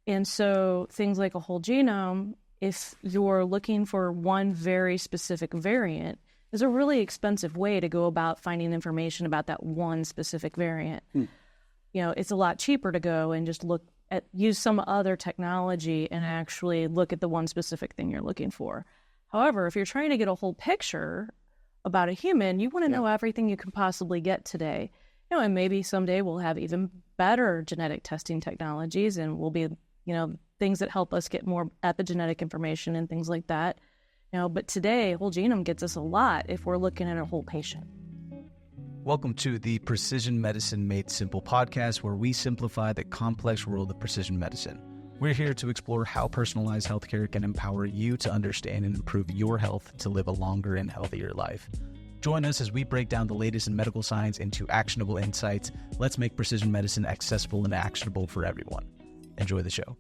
And so things like a whole genome, if you're looking for one very specific variant, is a really expensive way to go about finding information about that one specific variant. It's a lot cheaper to go and just use some other technology and actually look at the one specific thing you're looking for. However, if you're trying to get a whole picture about a human, you want to know everything you can possibly get today. And maybe someday we'll have even better genetic testing technologies, and we'll be, things that help us get more epigenetic information and things like that. But today, whole genome gets us a lot if we're looking at a whole patient. Welcome to the Precision Medicine Made Simple podcast, where we simplify the complex world of precision medicine. We're here to explore how personalized healthcare can empower you to understand and improve your health to live a longer and healthier life. Join us as we break down the latest in medical science into actionable insights. Let's make precision medicine accessible and actionable for everyone. Enjoy the show.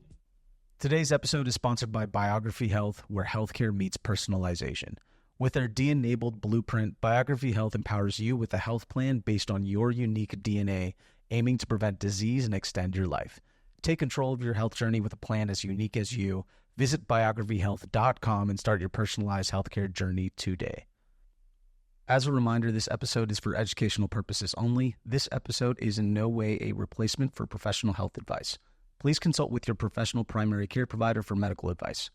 Today's episode is sponsored by Biography Health, where healthcare meets personalization. With their D-enabled blueprint, Biography Health empowers you with a health plan based on your unique DNA, aiming to prevent disease and extend your life. Take control of your health journey with a plan as unique as you. Visit biographyhealth.com and start your personalized healthcare journey today. As a reminder, this episode is for educational purposes only. This episode is in no way a replacement for professional health advice. Please consult with your professional primary care provider for medical advice.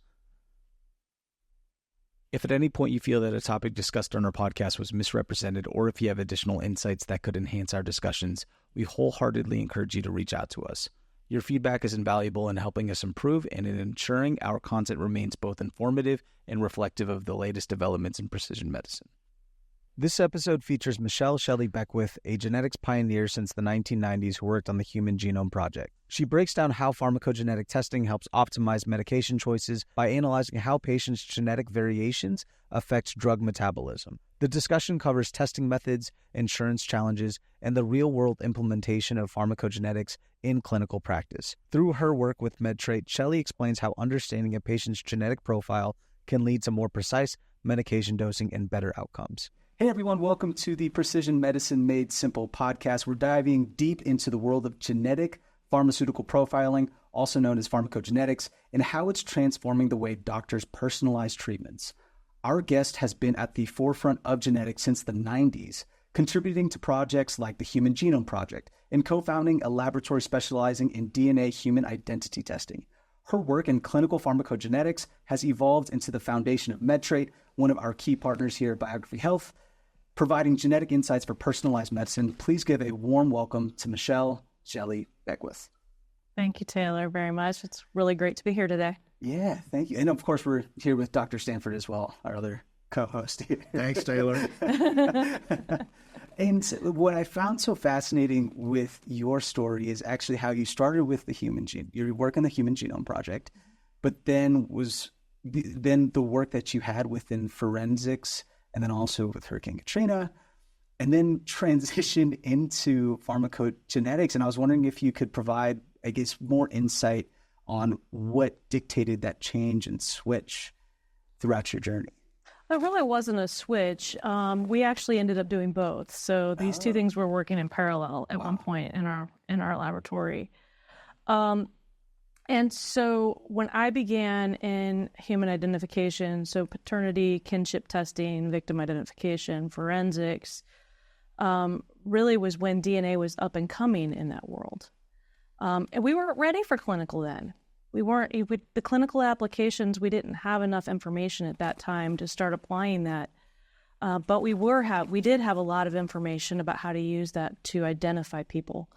If at any point you feel that a topic discussed on our podcast was misrepresented, or if you have additional insights that could enhance our discussions, we wholeheartedly encourage you to reach out to us. Your feedback is invaluable in helping us improve and in ensuring our content remains both informative and reflective of the latest developments in precision medicine. This episode features Shelly Beckwith, a genetics pioneer since the 1990s who worked on the Human Genome Project. She breaks down how pharmacogenetic testing helps optimize medication choices by analyzing how patients' genetic variations affect drug metabolism. The discussion covers testing methods, insurance challenges, and the real-world implementation of pharmacogenetics in clinical practice. Through her work with MedTrait, Shelly explains how understanding a patient's genetic profile can lead to more precise medication dosing and better outcomes. Hey everyone, welcome to the Precision Medicine Made Simple podcast. We're diving deep into the world of genetic pharmaceutical profiling, also known as pharmacogenetics, and how it's transforming the way doctors personalize treatments. Our guest has been at the forefront of genetics since the 90s, contributing to projects like the Human Genome Project and co-founding a laboratory specializing in DNA human identity testing. Her work in clinical pharmacogenetics has evolved into the foundation of MedTrait, one of our key partners here at Biography Health, providing genetic insights for personalized medicine. Please give a warm welcome to Shelly Beckwith. Thank you, Taylor, very much. It's really great to be here today. Yeah, thank you. And of course, we're here with Dr. Stanford as well, our other co-host here. Thanks, Taylor. And what I found so fascinating with your story is actually how you started with the Human Genome. You work in the Human Genome Project, but then the work that you had within forensics, and then also with Hurricane Katrina, and then transitioned into pharmacogenetics. And I was wondering if you could provide, I guess, more insight on what dictated that change and switch throughout your journey. It really wasn't a switch. We actually ended up doing both. So these two things were working in parallel at one point in our laboratory. And so when I began in human identification, so paternity, kinship testing, victim identification, forensics, really was when DNA was up and coming in that world. And we weren't ready for clinical then. The clinical applications, we didn't have enough information at that time to start applying that. But we did have a lot of information about how to use that to identify people.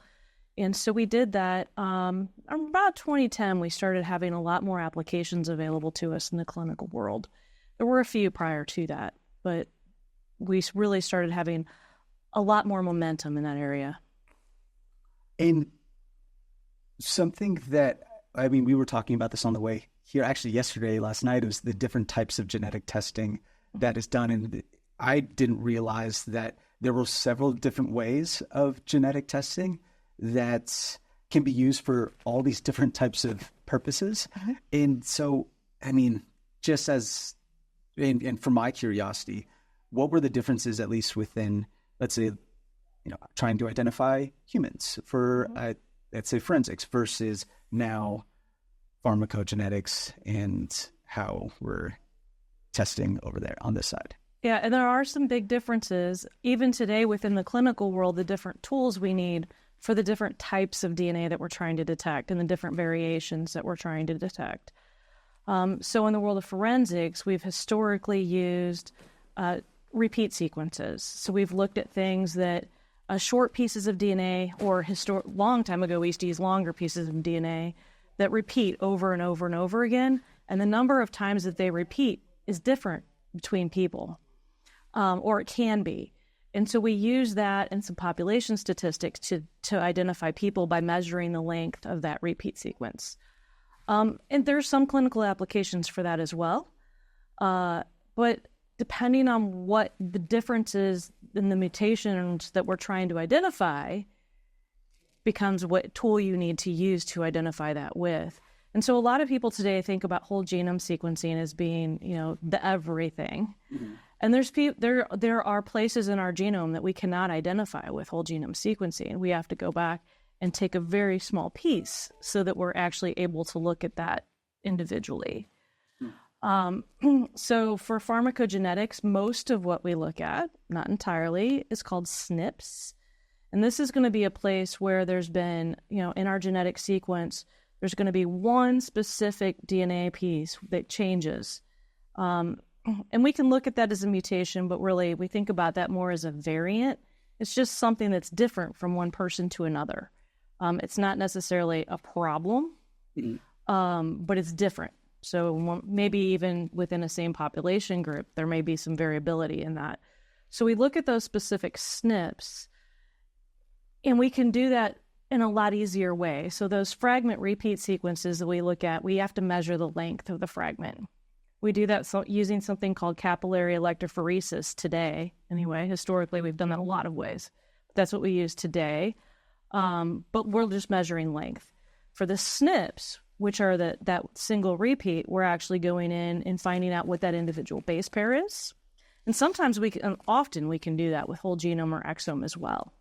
And so we did that. About 2010, we started having a lot more applications available to us in the clinical world. There were a few prior to that, but we really started having a lot more momentum in that area. And something that, we were talking about this on the way here, actually last night, it was the different types of genetic testing that is done. And I didn't realize that there were several different ways of genetic testing that can be used for all these different types of purposes. Mm-hmm. And so, just as, and for my curiosity, what were the differences, at least within, let's say, trying to identify humans for, let's say, forensics versus now pharmacogenetics and how we're testing over there on this side. Yeah, and there are some big differences. Even today within the clinical world, the different tools we need for the different types of DNA that we're trying to detect and the different variations that we're trying to detect. So in the world of forensics, we've historically used repeat sequences. So we've looked at things that short pieces of DNA, or long time ago, we used to use longer pieces of DNA that repeat over and over and over again. And the number of times that they repeat is different between people, or it can be. And so we use that in some population statistics to identify people by measuring the length of that repeat sequence. And there's some clinical applications for that as well. But depending on what the differences in the mutations that we're trying to identify becomes what tool you need to use to identify that with. And so a lot of people today think about whole genome sequencing as being, the everything. Mm-hmm. And there are places in our genome that we cannot identify with whole genome sequencing. We have to go back and take a very small piece so that we're actually able to look at that individually. So for pharmacogenetics, most of what we look at, not entirely, is called SNPs. And this is going to be a place where there's been, in our genetic sequence, there's going to be one specific DNA piece that changes. And we can look at that as a mutation, but really we think about that more as a variant. It's just something that's different from one person to another. It's not necessarily a problem, but it's different. So maybe even within a same population group, there may be some variability in that. So we look at those specific SNPs, and we can do that in a lot easier way. So those fragment repeat sequences that we look at, we have to measure the length of the fragment. We do that using something called capillary electrophoresis today. Anyway, historically, we've done that a lot of ways. That's what we use today. But we're just measuring length. For the SNPs, which are that single repeat, we're actually going in and finding out what that individual base pair is. And sometimes often we can do that with whole genome or exome as well.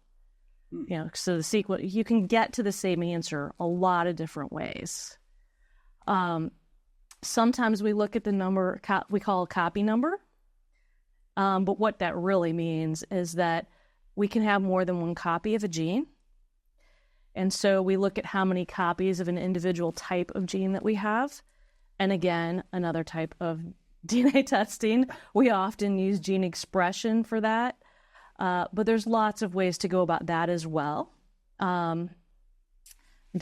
So the sequence, you can get to the same answer a lot of different ways. Sometimes we look at the number we call a copy number. But what that really means is that we can have more than one copy of a gene. And so we look at how many copies of an individual type of gene that we have. And again, another type of DNA testing. We often use gene expression for that. But there's lots of ways to go about that as well. Did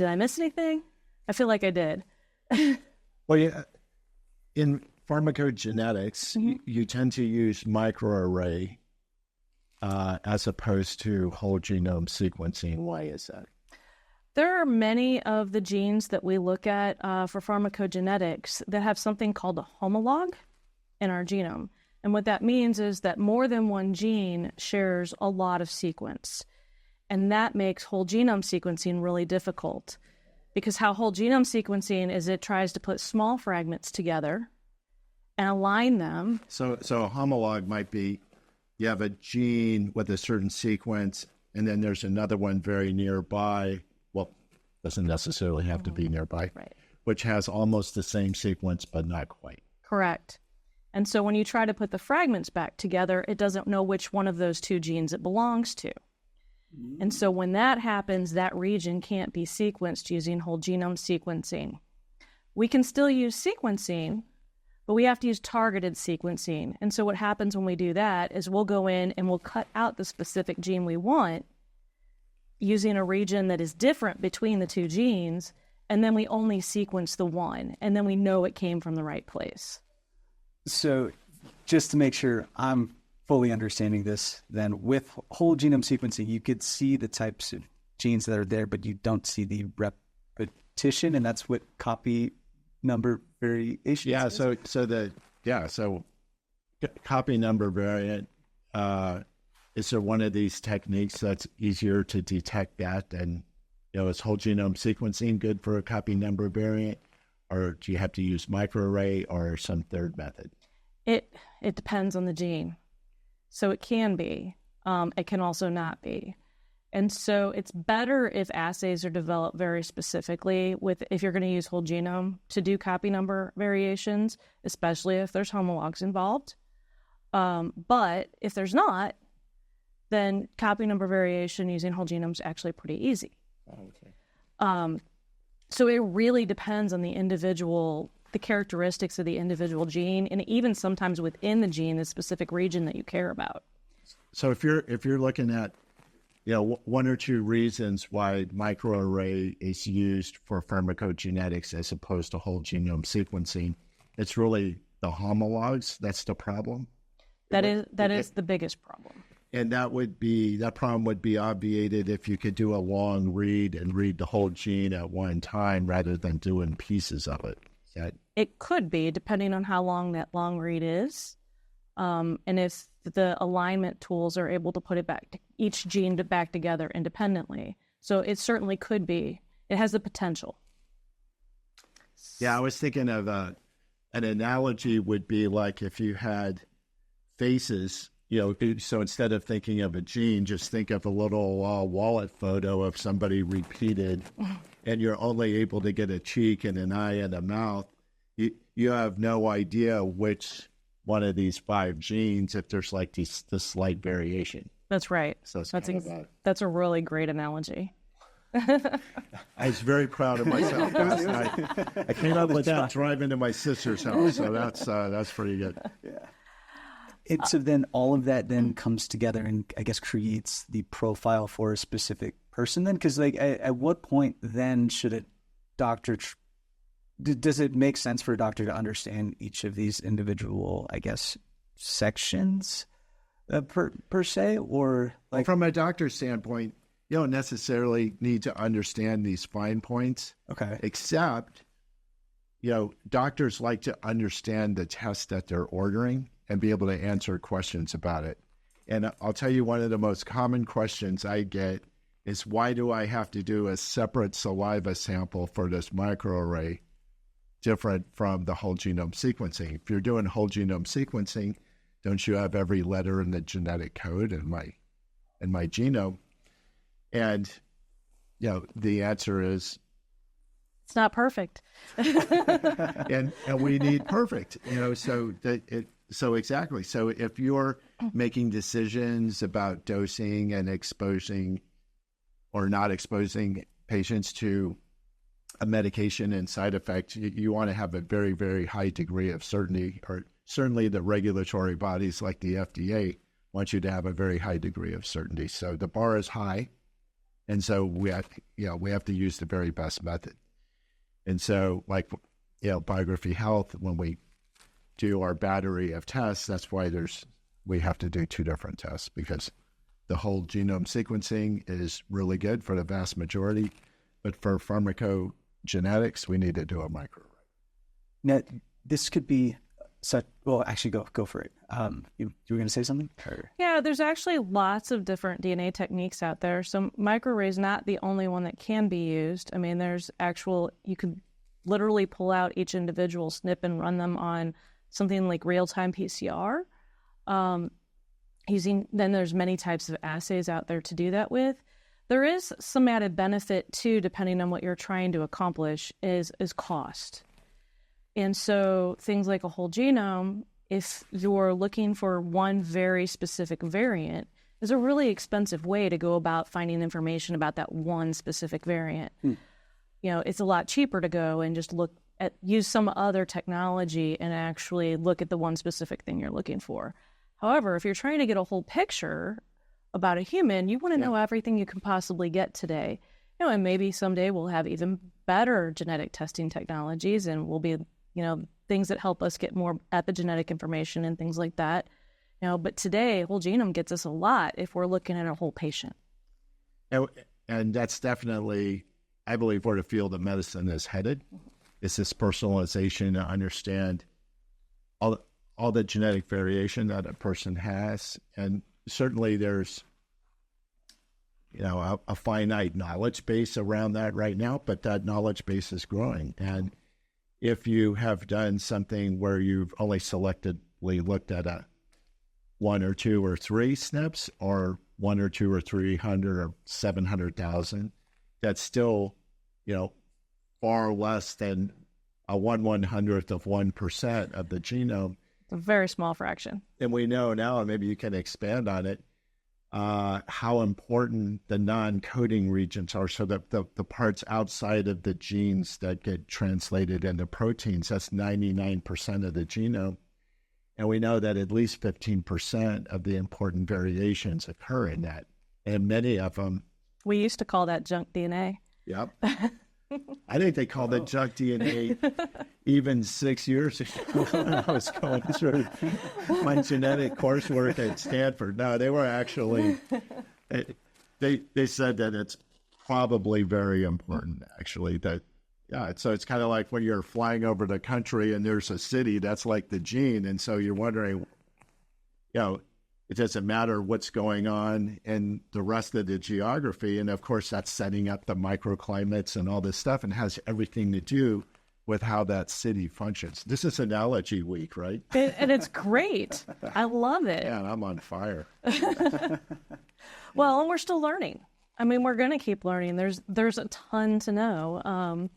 I miss anything? I feel like I did. Well, yeah, in pharmacogenetics, you tend to use microarray as opposed to whole genome sequencing. Why is that? There are many of the genes that we look at for pharmacogenetics that have something called a homolog in our genome. And what that means is that more than one gene shares a lot of sequence. And that makes whole genome sequencing really difficult. Because how whole genome sequencing is it tries to put small fragments together and align them. So a homolog might be you have a gene with a certain sequence, and then there's another one very nearby. Well, doesn't necessarily have to be nearby, right, which has almost the same sequence, but not quite. Correct. And so when you try to put the fragments back together, it doesn't know which one of those two genes it belongs to. And so when that happens, that region can't be sequenced using whole genome sequencing. We can still use sequencing, but we have to use targeted sequencing. And so what happens when we do that is we'll go in and we'll cut out the specific gene we want using a region that is different between the two genes, and then we only sequence the one, and then we know it came from the right place. So just to make sure I'm fully understanding this, then with whole genome sequencing, you could see the types of genes that are there, but you don't see the repetition, and that's what copy number variation is? So copy number variant, is there one of these techniques that's easier to detect that? And, is whole genome sequencing good for a copy number variant? Or do you have to use microarray or some third method? It depends on the gene. So it can be. It can also not be. And so it's better if assays are developed very specifically if you're going to use whole genome to do copy number variations, especially if there's homologs involved. But if there's not, then copy number variation using whole genome is actually pretty easy. Okay. So it really depends on the characteristics of the individual gene, and even sometimes within the gene, the specific region that you care about. So if you're looking at, one or two reasons why microarray is used for pharmacogenetics as opposed to whole genome sequencing, it's really the homologs. That's the problem. That is the biggest problem. And that problem would be obviated if you could do a long read and read the whole gene at one time rather than doing pieces of it. It could be, depending on how long that long read is. And if the alignment tools are able to put it back, each gene back together independently. So it certainly could be. It has the potential. Yeah, I was thinking of an analogy would be like if you had faces, so instead of thinking of a gene, just think of a little wallet photo of somebody repeated, and you're only able to get a cheek and an eye and a mouth. You have no idea which one of these 5 genes, if there's like this slight variation. That's right. So that's a really great analogy. I was very proud of myself last night. I came up with that driving to my sister's house, so that's pretty good. Yeah. And so then all of that then comes together and I guess creates the profile for a specific person then? Because at what point then should a doctor, does it make sense for a doctor to understand each of these individual, I guess, sections per se? Or like from a doctor's standpoint, you don't necessarily need to understand these fine points. Okay. Except, doctors like to understand the test that they're ordering and be able to answer questions about it. And I'll tell you, one of the most common questions I get is, why do I have to do a separate saliva sample for this microarray different from the whole genome sequencing? If you're doing whole genome sequencing, don't you have every letter in the genetic code in my genome? And, the answer is, it's not perfect. and we need perfect, So exactly. So if you're making decisions about dosing and exposing or not exposing patients to a medication and side effects, you want to have a very, very high degree of certainty, or certainly the regulatory bodies like the FDA want you to have a very high degree of certainty. So the bar is high. And so we have to use the very best method. And so Biography Health, when we do our battery of tests, that's why we have to do 2 different tests, because the whole genome sequencing is really good for the vast majority, but for pharmacogenetics, we need to do a microarray. Now, this could be such. Well, actually, go for it. You were going to say something? Or? Yeah, there's actually lots of different DNA techniques out there. So microarray is not the only one that can be used. I mean, you could literally pull out each individual SNP and run them on something like real-time PCR. Then there's many types of assays out there to do that with. There is some added benefit too, depending on what you're trying to accomplish, is cost. And so things like a whole genome, if you're looking for one very specific variant, is a really expensive way to go about finding information about that one specific variant. It's a lot cheaper to go and just use some other technology and actually look at the one specific thing you're looking for. However, if you're trying to get a whole picture about a human, you want to know everything you can possibly get today. And maybe someday we'll have even better genetic testing technologies, and we'll be, things that help us get more epigenetic information and things like that. But today, whole genome gets us a lot if we're looking at a whole patient. And that's definitely, I believe, where the field of medicine is headed. It's this personalization to understand all the genetic variation that a person has. And certainly there's, a finite knowledge base around that right now, but that knowledge base is growing. And if you have done something where you've only selectively looked at 1 or 2 or 3 SNPs, or 1 or 2 or 300 or 700,000. That's still, far less than a 1/100th of 1% of the genome. It's a very small fraction. And we know now, and maybe you can expand on it, how important the non-coding regions are. So that the parts outside of the genes that get translated into proteins, that's 99% of the genome. And we know that at least 15% of the important variations occur in that. And many of them. We used to call that junk DNA. Yep. I think they called it junk DNA even 6 years ago when I was going through my genetic coursework at Stanford. No, they were actually, they said that it's probably very important, actually, that, so it's kind of like when you're flying over the country and there's a city that's like the gene. And so you're wondering, it doesn't matter what's going on in the rest of the geography. And of course, that's setting up the microclimates and all this stuff, and has everything to do with how that city functions. This is Analogy Week, right? And it's great. I love it. Yeah, and I'm on fire. Well, and we're still learning. I mean, we're going to keep learning. There's a ton to know.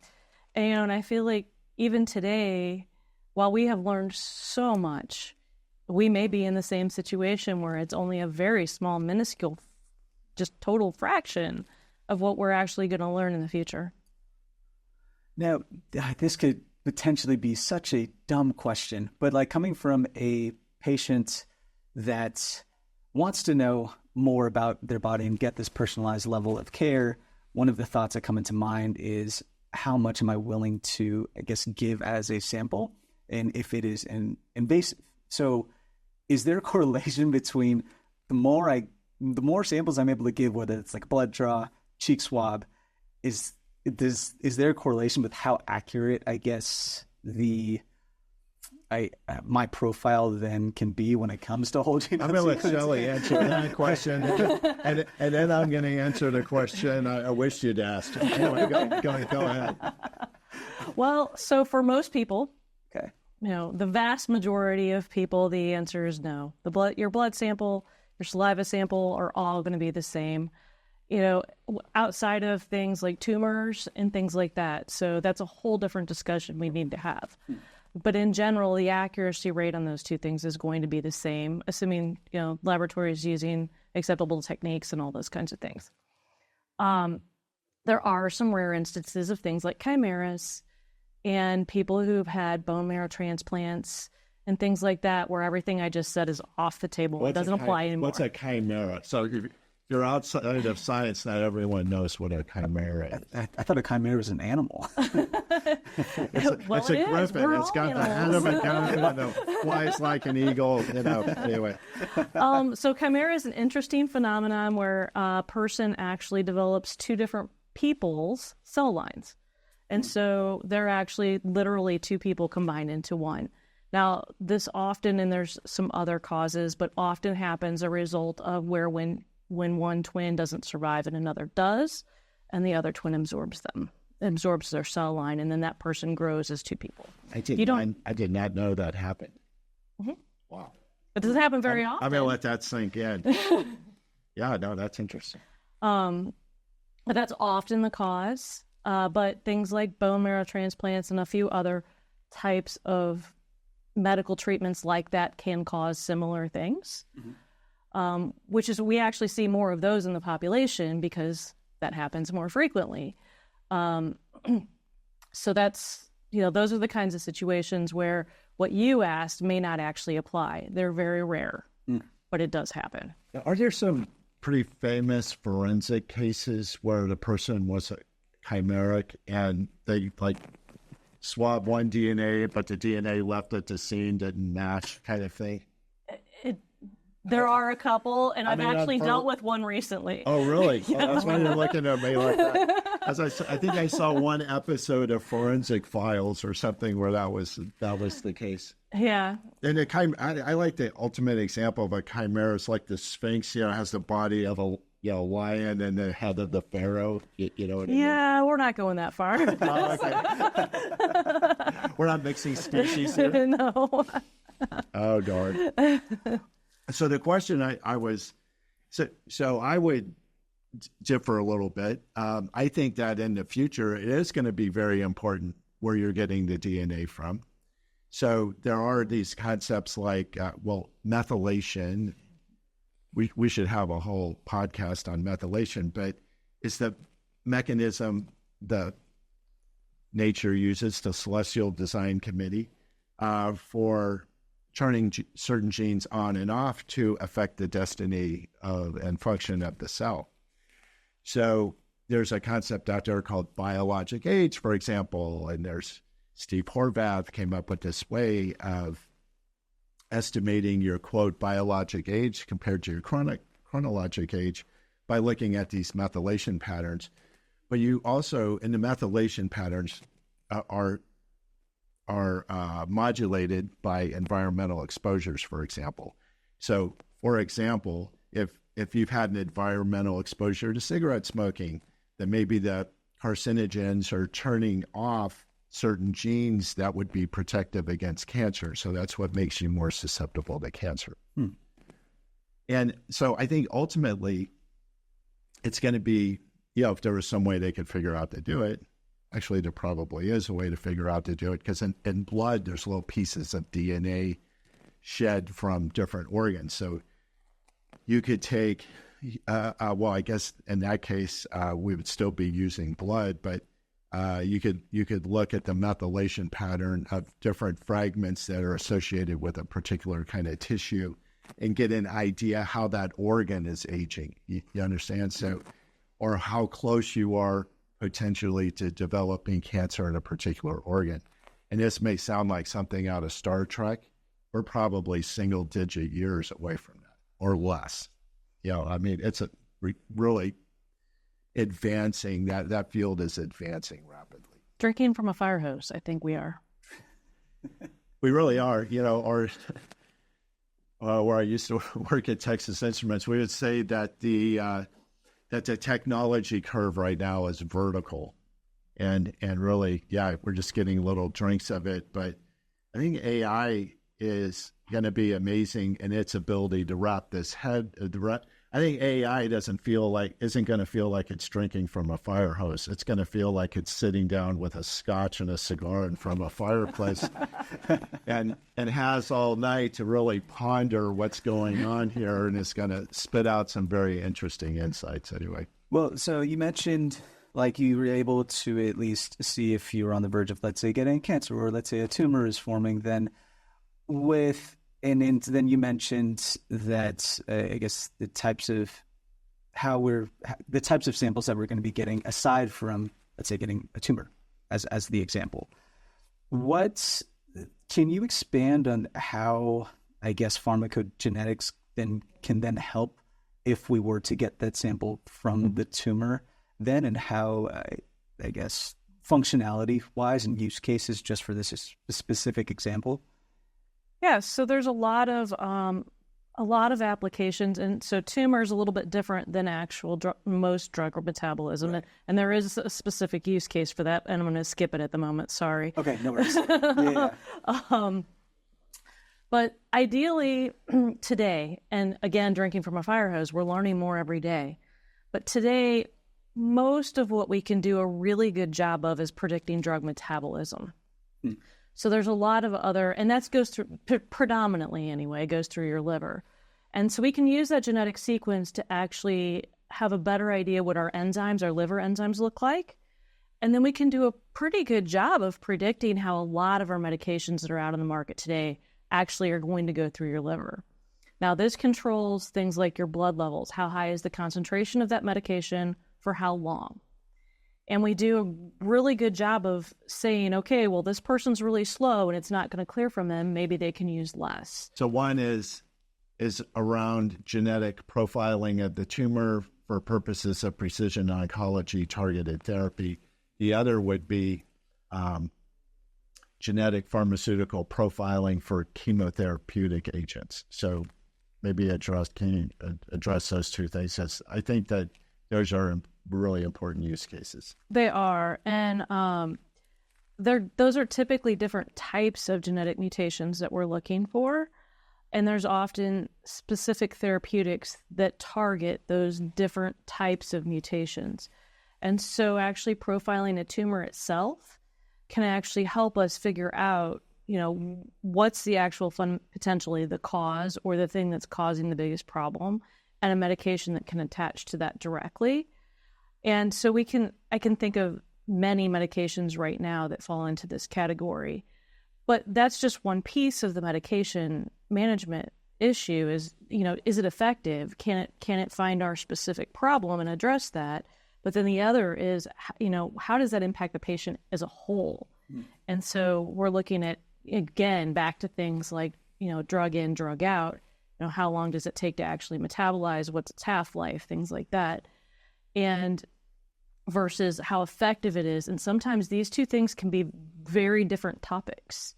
And I feel like even today, while we have learned so much, we may be in the same situation where it's only a very small, minuscule, just total fraction of what we're actually going to learn in the future. Now, this could potentially be such a dumb question, but like coming from a patient that wants to know more about their body and get this personalized level of care, one of the thoughts that come into mind is, how much am I willing to, give as a sample? And if it is an invasive. So is there a correlation between the more samples I'm able to give, whether it's like blood draw, cheek swab, is there a correlation with how accurate, my profile then can be when it comes to whole genome? I'm going to let Shelly answer that question, and then I'm going to answer the question I wish you'd asked. Anyway, go ahead. Well, so for most people, okay, the vast majority of people, the answer is no. Your blood sample, your saliva sample are all going to be the same, outside of things like tumors and things like that. So that's a whole different discussion we need to have. But in general, the accuracy rate on those two things is going to be the same, assuming, laboratories using acceptable techniques and all those kinds of things. There are some rare instances of things like chimeras and people who've had bone marrow transplants and things like that, where everything I just said is off the table. It doesn't apply anymore. What's a chimera? So if you're outside of science, not everyone knows what a chimera is. I thought a chimera was an animal. It's a griffin. It's got the head of a gun and it flies like an eagle. Anyway. So chimera is an interesting phenomenon where a person actually develops two different people's cell lines. And so they're actually literally two people combined into one. Now, this often, and there's some other causes, but often happens a result of when one twin doesn't survive and another does, and the other twin absorbs their cell line, and then that person grows as two people. I did not know that happened. Mm-hmm. Wow. It doesn't happen very often. I'm going to let that sink in. Yeah, no, that's interesting. But that's often the cause. But things like bone marrow transplants and a few other types of medical treatments like that can cause similar things, which is, we actually see more of those in the population because that happens more frequently. So that's, those are the kinds of situations where what you asked may not actually apply. They're very rare, but it does happen. Are there some pretty famous forensic cases where the person was chimeric and they swab one DNA, but the DNA left at the scene didn't match, kind of thing? There are a couple, and I've actually dealt with one recently. Oh, really? Yeah. Well, that's why you're looking at me like that. I think I saw one episode of Forensic Files or something where that was the case. Yeah. And I like the ultimate example of a chimera. It's like the Sphinx, has the body of a lion and the head of the pharaoh. You know what I mean? Yeah, we're not going that far. Oh, okay. We're not mixing species here. No. Oh, darn. So the question I was So I would differ a little bit. I think that in the future, it is going to be very important where you're getting the DNA from. So there are these concepts like, methylation. We should have a whole podcast on methylation, but it's the mechanism the nature uses, the Celestial Design Committee, for turning certain genes on and off to affect the destiny of and function of the cell. So there's a concept out there called biologic age, for example, and there's Steve Horvath came up with this way of estimating your, quote, biologic age compared to your chronologic age by looking at these methylation patterns. But you also, in the methylation patterns, are modulated by environmental exposures, for example. So, for example, if you've had an environmental exposure to cigarette smoking, then maybe the carcinogens are turning off certain genes that would be protective against cancer. So that's what makes you more susceptible to cancer. And so I think ultimately it's going to be, if there was some way they could figure out to do it, actually there probably is a way to figure out to do it, because in blood there's little pieces of DNA shed from different organs. So you could take, I guess in that case we would still be using blood, but you could look at the methylation pattern of different fragments that are associated with a particular kind of tissue and get an idea how that organ is aging. You understand? So, or how close you are potentially to developing cancer in a particular organ. And this may sound like something out of Star Trek. We're probably single-digit years away from that or less. It's really advancing. That field is advancing rapidly. Drinking from a fire hose, I think we are. We really are. Where I used to work at Texas Instruments, we would say that the technology curve right now is vertical, and really, we're just getting little drinks of it. But I think AI is going to be amazing in its ability to wrap this head. I think AI isn't going to feel like it's drinking from a fire hose. It's going to feel like it's sitting down with a scotch and a cigar in front of a fireplace, and has all night to really ponder what's going on here, and it's going to spit out some very interesting insights anyway. Well, so you mentioned like you were able to at least see if you were on the verge of, let's say, getting cancer, or let's say a tumor is forming. Then then you mentioned that I guess the types of samples that we're going to be getting aside from, let's say, getting a tumor as the example. Can you expand on how, I guess, pharmacogenetics can then help if we were to get that sample from the tumor then, and how, I guess, functionality wise and use cases just for this specific example? Yeah, so there's a lot of applications, and so tumor is a little bit different than actual most drug or metabolism, right. and there is a specific use case for that, and I'm going to skip it at the moment. Sorry. Okay, no worries. Yeah. But ideally today, and again, drinking from a fire hose, we're learning more every day. But today, most of what we can do a really good job of is predicting drug metabolism. So there's a lot of other, and that goes through, predominantly anyway, goes through your liver. And so we can use that genetic sequence to actually have a better idea what our liver enzymes look like. And then we can do a pretty good job of predicting how a lot of our medications that are out on the market today actually are going to go through your liver. Now, this controls things like your blood levels. How high is the concentration of that medication for how long? And we do a really good job of saying, okay, well, this person's really slow and it's not going to clear from them. Maybe they can use less. So one is around genetic profiling of the tumor for purposes of precision oncology targeted therapy. The other would be genetic pharmaceutical profiling for chemotherapeutic agents. So maybe can you address those two things? I think that those are really important use cases. They are, and those are typically different types of genetic mutations that we're looking for. And there's often specific therapeutics that target those different types of mutations. And so actually profiling a tumor itself can actually help us figure out, what's the actual potentially the cause or the thing that's causing the biggest problem, and a medication that can attach to that directly. And so I can think of many medications right now that fall into this category. But that's just one piece of the medication management issue is it effective? Can it find our specific problem and address that? But then the other is, how does that impact the patient as a whole? And so we're looking at, again, back to things like, drug in, drug out. How long does it take to actually metabolize? What's its half-life? Things like that. And versus how effective it is. And sometimes these two things can be very different topics.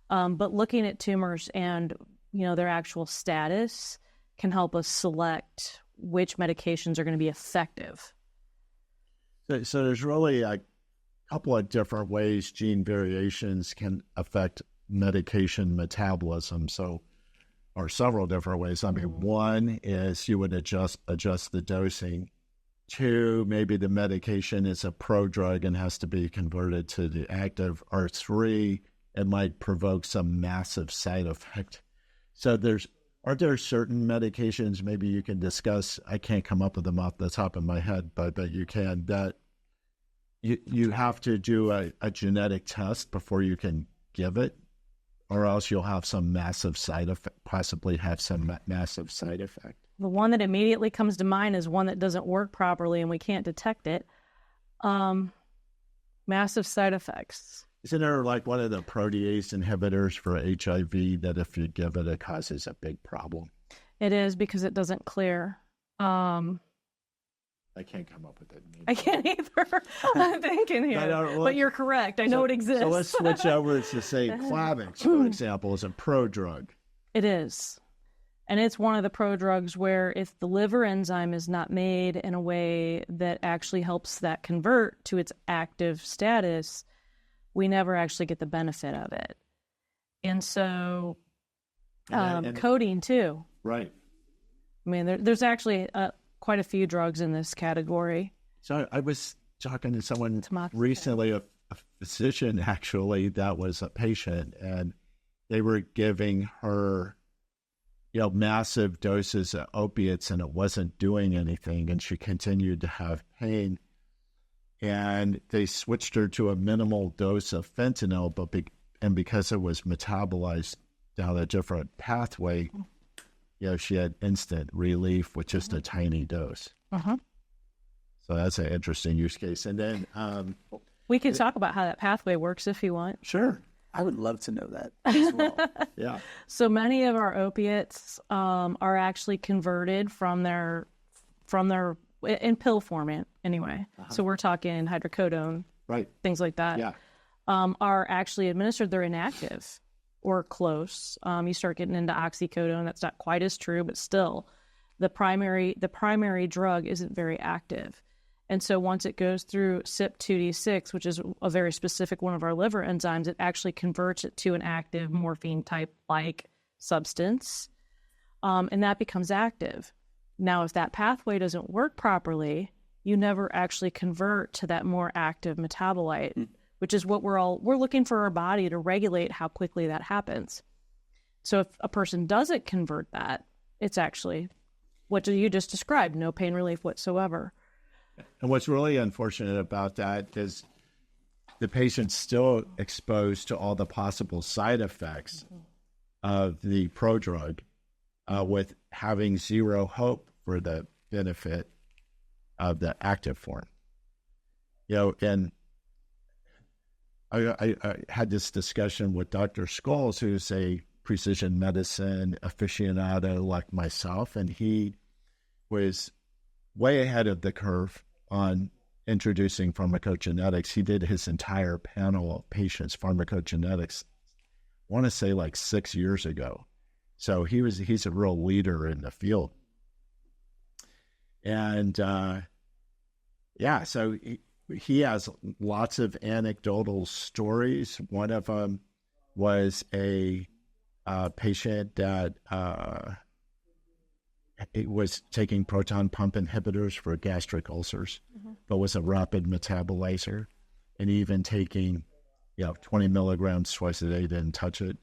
But looking at tumors and, their actual status can help us select which medications are going to be effective. So there's really a couple of different ways gene variations can affect medication metabolism. Or several different ways. I mean, one is you would adjust the dosing. Two, maybe the medication is a prodrug and has to be converted to the active. Or three, it might provoke some massive side effect. So are there certain medications maybe you can discuss? I can't come up with them off the top of my head, but you can, that you have to do a genetic test before you can give it, or else you'll have some massive side effect, possibly have some massive side effect. The one that immediately comes to mind is one that doesn't work properly and we can't detect it. Massive side effects. Isn't there like one of the protease inhibitors for HIV that if you give it, it causes a big problem? It is, because it doesn't clear. I can't come up with it. I can't either. I'm thinking here. But you're correct. I know it exists. So let's switch over to, say, Plavix, for example, is a prodrug. It is. And it's one of the prodrugs where if the liver enzyme is not made in a way that actually helps that convert to its active status, we never actually get the benefit of it. And so codeine too. Right. I mean, there's actually quite a few drugs in this category. So I was talking to someone recently, a physician actually, that was a patient, and they were giving her, massive doses of opiates, and it wasn't doing anything, and she continued to have pain. And they switched her to a minimal dose of fentanyl, and because it was metabolized down a different pathway, she had instant relief with just a tiny dose. So that's an interesting use case. And then we can talk about how that pathway works if you want. Sure. I would love to know that as well. Yeah. So many of our opiates are actually converted from their in pill format anyway. So we're talking hydrocodone, right? Things like that. Yeah. Are actually administered. They're inactive or close. You start getting into oxycodone. That's not quite as true, but still, the primary drug isn't very active. And so once it goes through CYP2D6, which is a very specific one of our liver enzymes, it actually converts it to an active morphine type-like substance, and that becomes active. Now, if that pathway doesn't work properly, you never actually convert to that more active metabolite, which is what we're looking for our body to regulate how quickly that happens. So if a person doesn't convert that, it's actually what you just described, no pain relief whatsoever. And what's really unfortunate about that is the patient's still exposed to all the possible side effects of the prodrug, with having zero hope for the benefit of the active form. And I had this discussion with Dr. Scholes, who's a precision medicine aficionado like myself, and he was way ahead of the curve on introducing pharmacogenetics. He did his entire panel of patients pharmacogenetics, I want to say like 6 years ago. So he's a real leader in the field. And so he has lots of anecdotal stories. One of them was a patient that it was taking proton pump inhibitors for gastric ulcers, but was a rapid metabolizer, and even taking 20 milligrams twice a day, didn't touch it.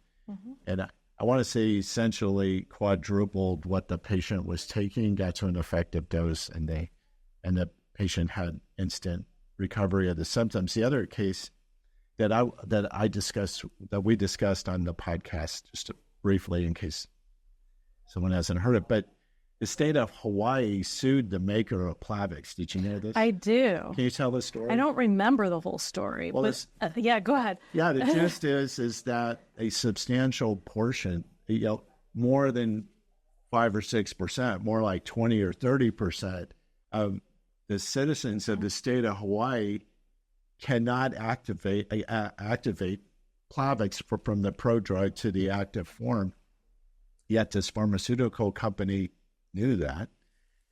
And I want to say essentially quadrupled what the patient was taking, got to an effective dose, and the patient had instant recovery of the symptoms. The other case that we discussed on the podcast, just briefly in case someone hasn't heard it, but the state of Hawaii sued the maker of Plavix. Did you know this? I do. Can you tell the story? I don't remember the whole story, well, but yeah, go ahead. Yeah, the gist is that a substantial portion, more than 5 or 6%, more like 20 or 30% of the citizens of the state of Hawaii cannot activate Plavix from the prodrug to the active form. Yet this pharmaceutical company knew that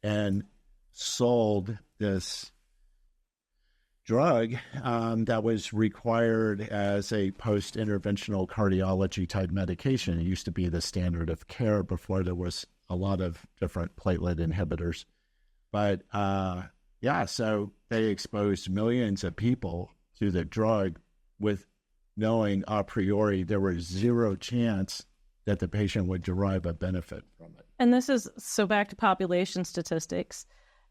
and sold this drug that was required as a post-interventional cardiology type medication. It used to be the standard of care before there was a lot of different platelet inhibitors. But so they exposed millions of people to the drug with knowing a priori there was zero chance that the patient would derive a benefit from it. And this is, so back to population statistics,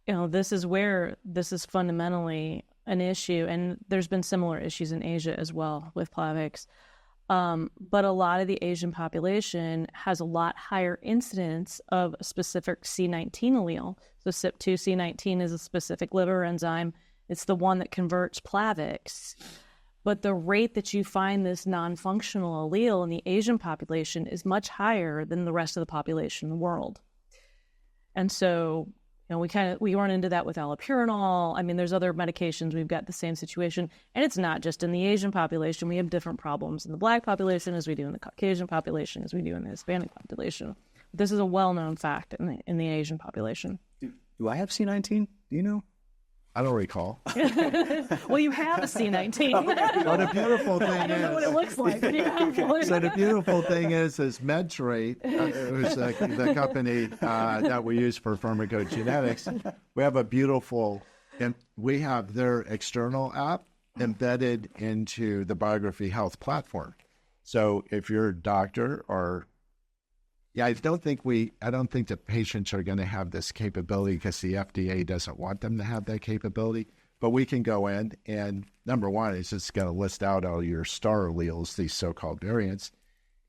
this is where this is fundamentally an issue. And there's been similar issues in Asia as well with Plavix. But a lot of the Asian population has a lot higher incidence of a specific C19 allele. So CYP2C19 is a specific liver enzyme. It's the one that converts Plavix. But the rate that you find this non-functional allele in the Asian population is much higher than the rest of the population in the world. And so, we run into that with allopurinol. I mean, there's other medications. We've got the same situation. And it's not just in the Asian population. We have different problems in the Black population as we do in the Caucasian population, as we do in the Hispanic population. This is a well-known fact in the Asian population. Do I have C19? Do you know? I don't recall. Well, you have a C19. Well, the beautiful thing I don't know what it looks like. But so the beautiful thing is MedTrait, who's the company that we use for pharmacogenetics, we have a beautiful, and we have their external app embedded into the Biography Health platform. So if you're a doctor or I don't think the patients are going to have this capability because the FDA doesn't want them to have that capability. But we can go in and number one, it's just going to list out all your star alleles, these so-called variants.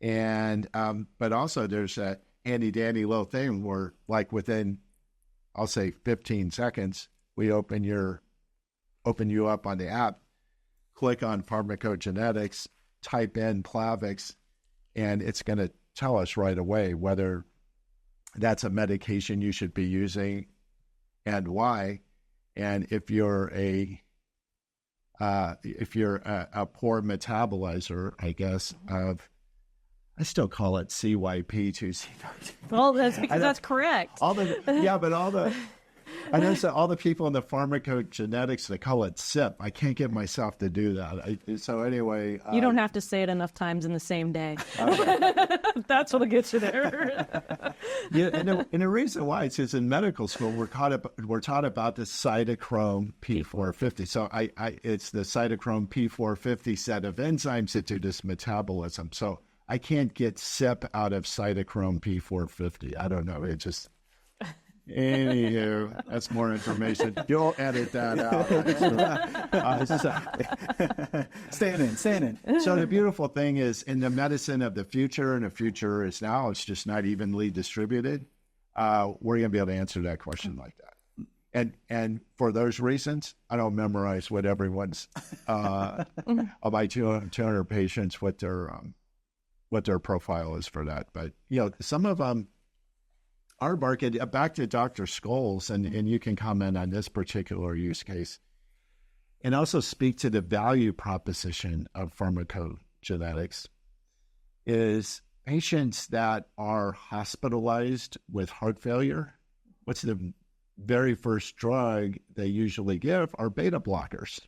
And but also there's a handy-dandy little thing where like within, I'll say 15 seconds, we open you up on the app, click on pharmacogenetics, type in Plavix, and it's going to tell us right away whether that's a medication you should be using and why. And if you're a poor metabolizer, I guess, I still call it CYP2C. Well, that's because that's correct. I know all the people in the pharmacogenetics, they call it SIP. I can't get myself to do that. So anyway. You don't have to say it enough times in the same day. That's what'll get you there. And the reason why is because in medical school, we're taught about the cytochrome P450. So it's the cytochrome P450 set of enzymes that do this metabolism. So I can't get SIP out of cytochrome P450. I don't know. It just... Anywho, that's more information. You'll edit that out. Staying in. So the beautiful thing is in the medicine of the future, and the future is now, it's just not evenly distributed. We're going to be able to answer that question like that. And for those reasons, I don't memorize what everyone's of my 200 patients, what their profile is for that. But some of them. Our market, back to Dr. Scholes, and you can comment on this particular use case, and also speak to the value proposition of pharmacogenetics, is patients that are hospitalized with heart failure, what's the very first drug they usually give are beta blockers.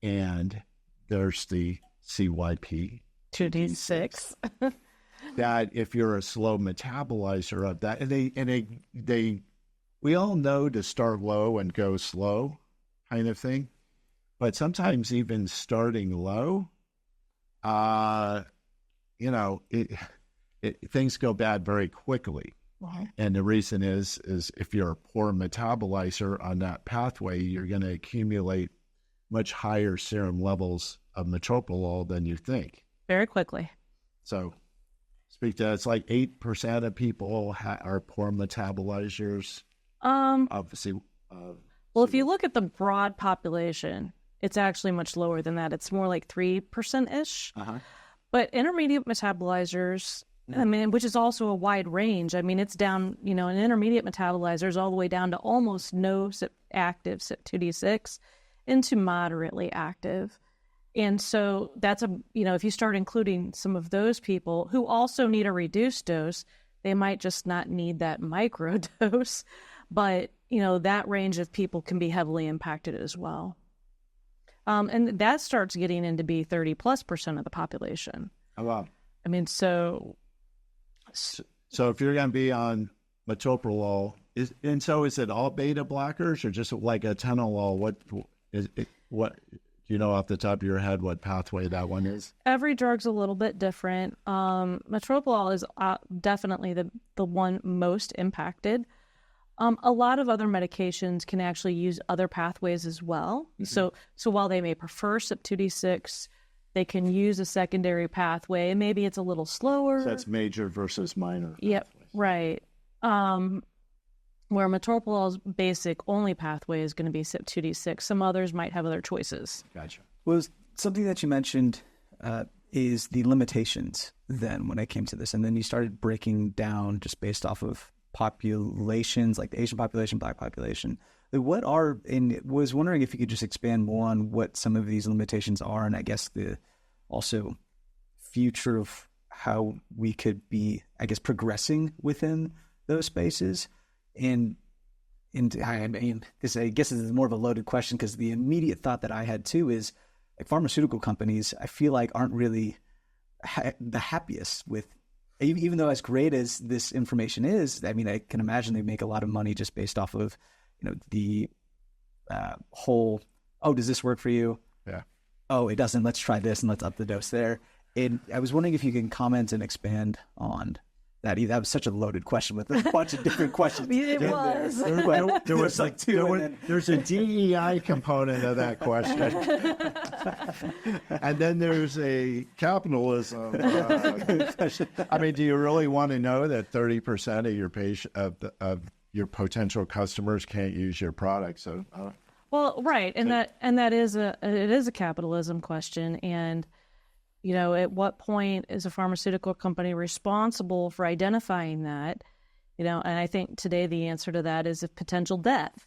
And there's the CYP2D6. that if you're a slow metabolizer of that, and we all know to start low and go slow kind of thing, but sometimes even starting low, things go bad very quickly. Wow. And the reason is if you're a poor metabolizer on that pathway, you're going to accumulate much higher serum levels of metoprolol than you think. Very quickly. So speak to, it's like 8% of people are poor metabolizers. Obviously. Well, if you look at the broad population, it's actually much lower than that. It's more like 3%-ish. But intermediate metabolizers, I mean, which is also a wide range. I mean, it's down, an intermediate metabolizers all the way down to almost no active CYP2D6 into moderately active. And so that's if you start including some of those people who also need a reduced dose, they might just not need that micro dose. But, that range of people can be heavily impacted as well. And that starts getting into be 30+% of the population. Oh, wow. I mean, so if you're going to be on metoprolol, is it all beta blockers or just like atenolol? What do you know off the top of your head what pathway that one is? Every drug's a little bit different. Metoprolol is definitely the one most impacted. A lot of other medications can actually use other pathways as well. So while they may prefer CYP2D6, they can use a secondary pathway, and maybe it's a little slower. So that's major versus minor. Yep, pathways. Right. Where metoprolol's basic only pathway is going to be CYP2D6. Some others might have other choices. Gotcha. Well, something that you mentioned is the limitations then when it came to this. And then you started breaking down just based off of populations, like the Asian population, Black population. And was wondering if you could just expand more on what some of these limitations are, and I guess the also future of how we could be, I guess, progressing within those spaces. And I mean, this, I guess, is more of a loaded question because the immediate thought that I had too is like pharmaceutical companies, I feel like aren't really the happiest with, even though as great as this information is, I mean, I can imagine they make a lot of money just based off of, the whole, oh, does this work for you? Yeah. Oh, it doesn't. Let's try this and let's up the dose there. And I was wondering if you can comment and expand on that. That was such a loaded question with a bunch of different questions. It was. There was like two. There's a DEI component of that question. And then there's a capitalism. I mean, do you really want to know that 30% of your of your potential customers can't use your product? So, well, right, and that is a capitalism question, and at what point is a pharmaceutical company responsible for identifying that? And I think today the answer to that is if potential death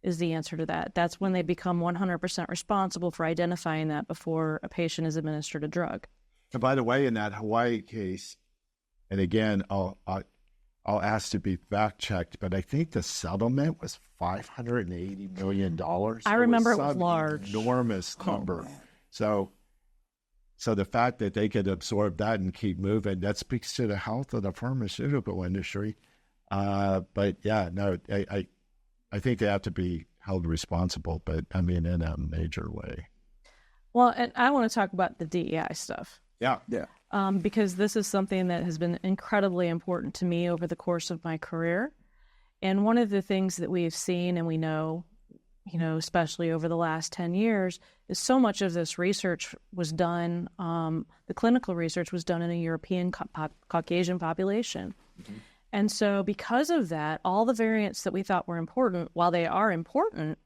is the answer to that. That's when they become 100% responsible for identifying that before a patient is administered a drug. And by the way, in that Hawaii case, and again, I'll ask to be fact-checked, but I think the settlement was $580 million. I remember it was large. Enormous number. So the fact that they could absorb that and keep moving, that speaks to the health of the pharmaceutical industry. But yeah, no, I think they have to be held responsible, but I mean, in a major way. Well, and I want to talk about the DEI stuff. Yeah. Because this is something that has been incredibly important to me over the course of my career. And one of the things that we've seen and we know, especially over the last 10 years, is so much of this research was done, the clinical research was done in a European Caucasian population. Mm-hmm. And so because of that, all the variants that we thought were important, while they are important,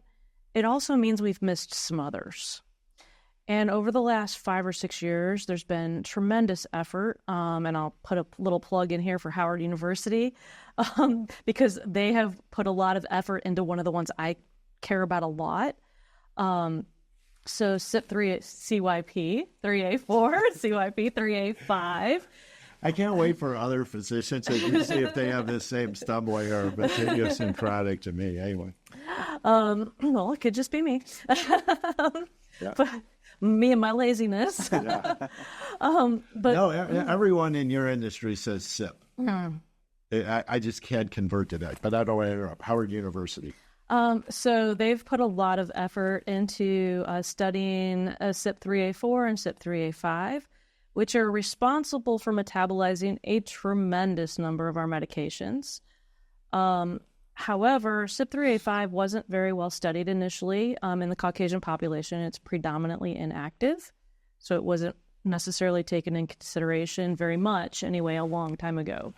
it also means we've missed some others. And over the last 5 or 6 years, there's been tremendous effort, and I'll put a little plug in here for Howard University, because they have put a lot of effort into one of the ones I care about a lot. So CYP3, CYP 3A4, CYP 3A5. I can't wait for other physicians to see if they have the same stumbling or idiosyncratic to me. Anyway. Well, it could just be me. Yeah. me and my laziness. Yeah. But No, everyone in your industry says SIP. I just can't convert to that, but I don't want to interrupt. Howard University. So they've put a lot of effort into studying CYP3A4 and CYP3A5, which are responsible for metabolizing a tremendous number of our medications. However, CYP3A5 wasn't very well studied initially in the Caucasian population. It's predominantly inactive, so it wasn't necessarily taken in consideration very much anyway a long time ago.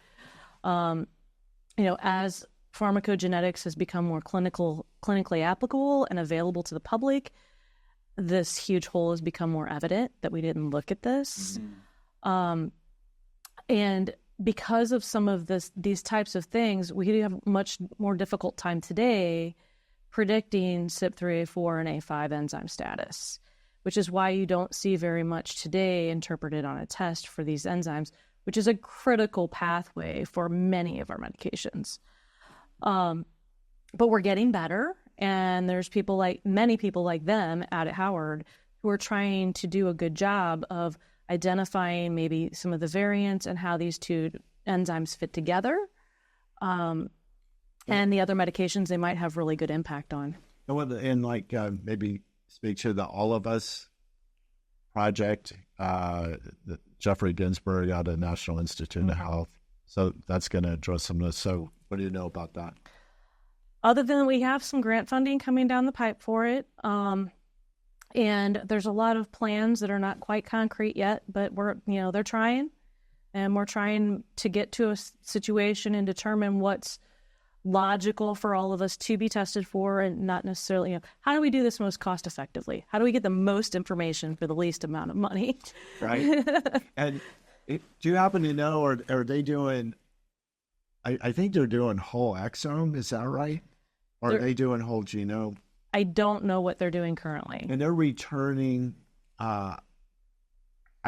As pharmacogenetics has become more clinically applicable and available to the public, this huge hole has become more evident that we didn't look at this. And because of some of these types of things, we have a much more difficult time today predicting CYP3A4 and A5 enzyme status, which is why you don't see very much today interpreted on a test for these enzymes, which is a critical pathway for many of our medications. But we're getting better, and there's many people like them out at Howard who are trying to do a good job of identifying maybe some of the variants and how these two enzymes fit together, and the other medications they might have really good impact on. And maybe speak to the All of Us project, Jeffrey Ginsburg out of National Institute of Health. So that's going to address some of this. So what do you know about that? Other than we have some grant funding coming down the pipe for it, and there's a lot of plans that are not quite concrete yet, but they're trying, and we're trying to get to a situation and determine what's logical for all of us to be tested for, and not necessarily, how do we do this most cost effectively? How do we get the most information for the least amount of money? Right. And do you happen to know, or are they doing, I think they're doing whole exome, is that right? Or are they doing whole genome? I don't know what they're doing currently. And they're returning, I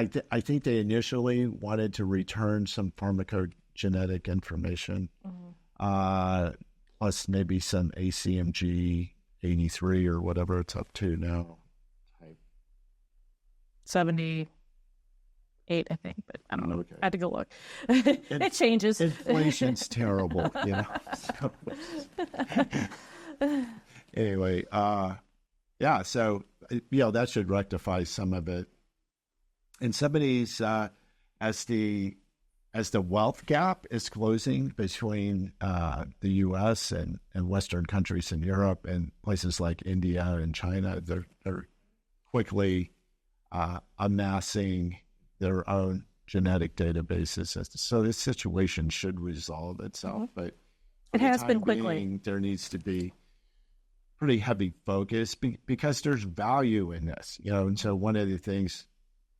think they initially wanted to return some pharmacogenetic information, plus maybe some ACMG 83 or whatever it's up to now. 78, I think, but I don't know. Okay. I had to go look. It changes. Inflation's terrible, So. Anyway, so, that should rectify some of it. And some of these, as the wealth gap is closing between the U.S. and Western countries in Europe and places like India and China, they're quickly amassing their own genetic databases. So this situation should resolve itself, but it has been quickly. There needs to be pretty heavy focus because there's value in this, and so one of the things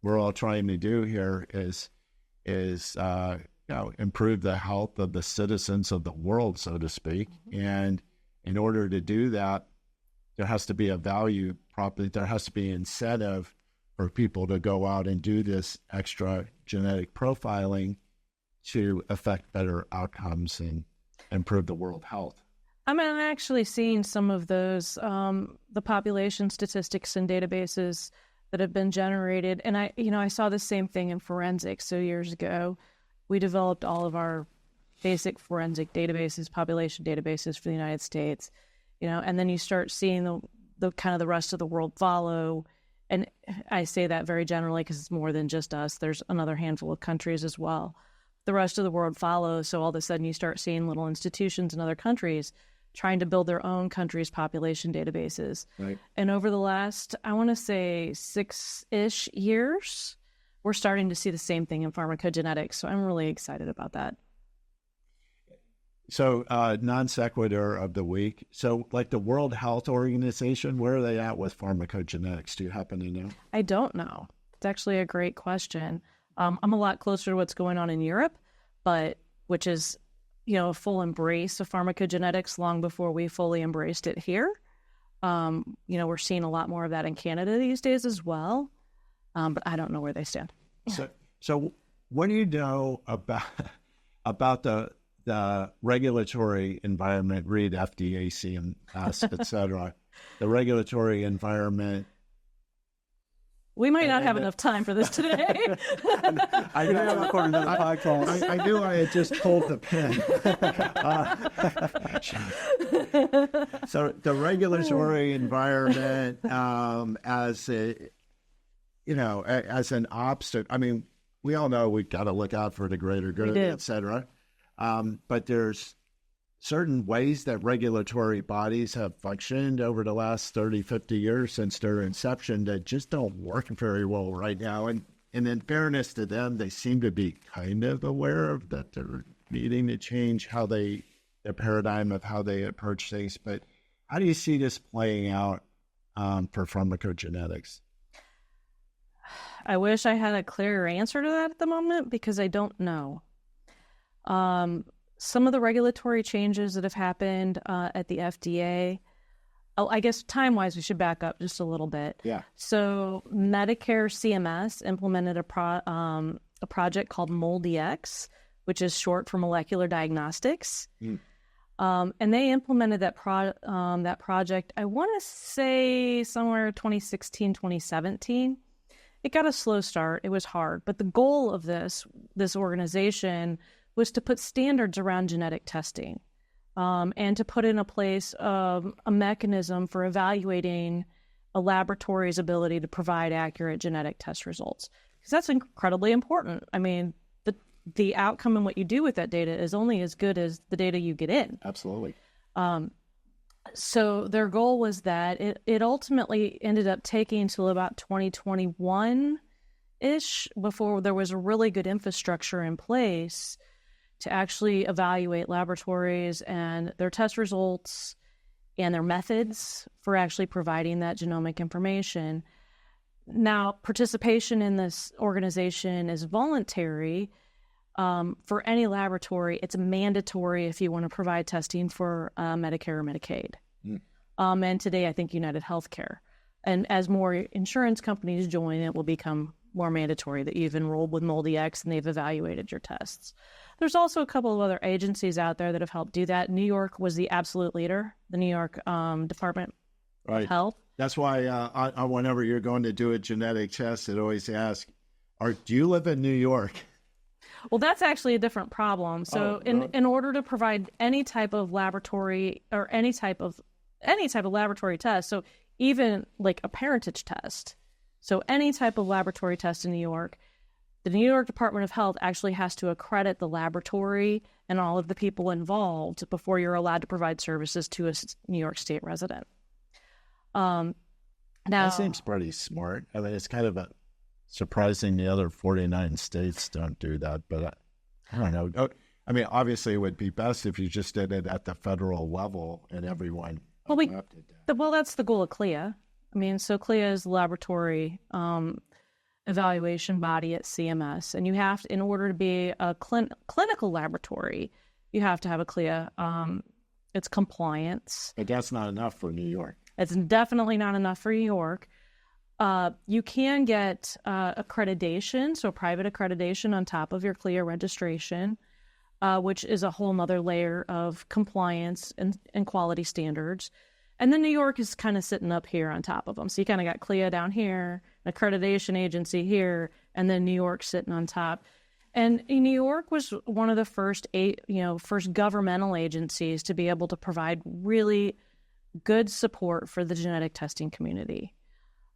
we're all trying to do here is improve the health of the citizens of the world, so to speak. And in order to do that, there has to be a value property. There has to be incentive for people to go out and do this extra genetic profiling to affect better outcomes and improve the world health. I'm actually seeing some of those, the population statistics and databases that have been generated. And I saw the same thing in forensics. So years ago, we developed all of our basic forensic databases, population databases for the United States, and then you start seeing the kind of the rest of the world follow. And I say that very generally because it's more than just us. There's another handful of countries as well. The rest of the world follows. So all of a sudden you start seeing little institutions in other countries trying to build their own country's population databases. Right. And over the last, I want to say 6-ish years, we're starting to see the same thing in pharmacogenetics. So I'm really excited about that. So non sequitur of the week. So like the World Health Organization, where are they at with pharmacogenetics? Do you happen to know? I don't know. It's actually a great question. I'm a lot closer to what's going on in Europe, which is, a full embrace of pharmacogenetics long before we fully embraced it here. We're seeing a lot more of that in Canada these days as well. But I don't know where they stand. So what do you know about the regulatory environment, read FDA, CMS, et cetera, the regulatory environment We might not have enough time for this today. I knew I recorded another podcast. I knew I had just pulled the pin. So the regulatory environment as an obstacle. I mean, we all know we've got to look out for the greater good, et cetera. But there's certain ways that regulatory bodies have functioned over the last 30, 50 years since their inception that just don't work very well right now. And in fairness to them, they seem to be kind of aware of that they're needing to change their paradigm of how they approach things. But how do you see this playing out for pharmacogenetics? I wish I had a clearer answer to that at the moment because I don't know. Some of the regulatory changes that have happened at the FDA, I guess time-wise, we should back up just a little bit. Yeah. So Medicare CMS implemented a project called MolDX, which is short for molecular diagnostics. And they implemented that project, I want to say somewhere 2016, 2017. It got a slow start. It was hard. But the goal of this organization was to put standards around genetic testing and to put in place a mechanism for evaluating a laboratory's ability to provide accurate genetic test results. Because that's incredibly important. I mean, the outcome and what you do with that data is only as good as the data you get in. Absolutely. So their goal was that it ultimately ended up taking till about 2021-ish before there was a really good infrastructure in place to actually evaluate laboratories and their test results and their methods for actually providing that genomic information. Now, participation in this organization is voluntary. For any laboratory, it's mandatory if you want to provide testing for Medicare or Medicaid. And today, I think United Healthcare. And as more insurance companies join, it will become more mandatory that you've enrolled with MolDX and they've evaluated your tests. There's also a couple of other agencies out there that have helped do that. New York was the absolute leader, the New York Department of Health. That's why whenever you're going to do a genetic test, it always asks, do you live in New York? Well, that's actually a different problem. So in order to provide any type of laboratory or any type of laboratory test, so even like a parentage test, so any type of laboratory test in New York, the New York Department of Health actually has to accredit the laboratory and all of the people involved before you're allowed to provide services to a New York State resident. Now, that seems pretty smart. I mean, it's kind of surprising the other 49 states don't do that, but I don't know. I mean, obviously, it would be best if you just did it at the federal level and everyone adopted that. Well, that's the goal of CLIA. I mean, so CLIA is the laboratory evaluation body at CMS, and you have to, in order to be a clinical laboratory, you have to have a CLIA. It's compliance. But that's not enough for New York. It's definitely not enough for New York. You can get accreditation, so private accreditation on top of your CLIA registration, which is a whole nother layer of compliance and quality standards. And then New York is kind of sitting up here on top of them. So you kind of got CLIA down here, an accreditation agency here, and then New York sitting on top. And New York was one of the first governmental agencies to be able to provide really good support for the genetic testing community.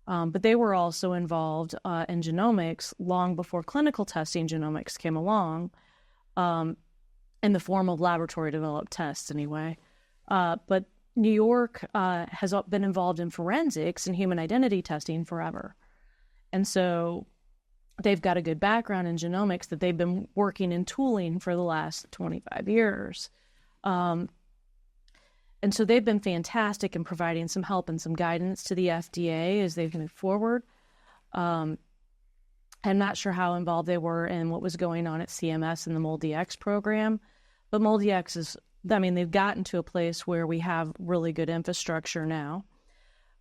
But they were also involved in genomics long before clinical testing genomics came along, in the form of laboratory-developed tests anyway. But New York has been involved in forensics and human identity testing forever. And so they've got a good background in genomics that they've been working in tooling for the last 25 years. And so they've been fantastic in providing some help and some guidance to the FDA as they've moved forward. I'm not sure how involved they were in what was going on at CMS and the MolDX program, but MolDX they've gotten to a place where we have really good infrastructure now.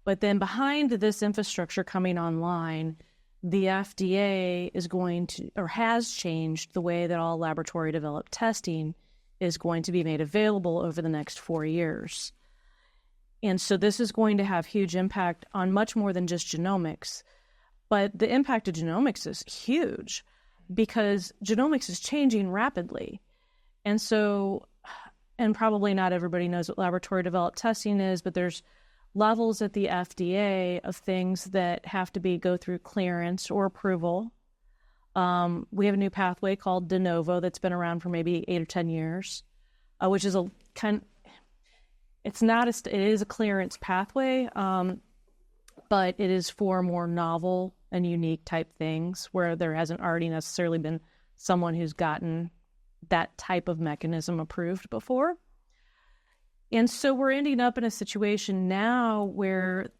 But then behind this infrastructure coming online, the FDA is going to, or has changed the way that all laboratory developed testing is going to be made available over the next 4 years. And so this is going to have huge impact on much more than just genomics. But the impact of genomics is huge because genomics is changing rapidly. And so, and probably not everybody knows what laboratory developed testing is, but there's levels at the FDA of things that have to go through clearance or approval. We have a new pathway called de novo that's been around for maybe 8 or 10 years, which is it is a clearance pathway, but it is for more novel and unique type things where there hasn't already necessarily been someone who's gotten that type of mechanism approved before. And so we're ending up in a situation now where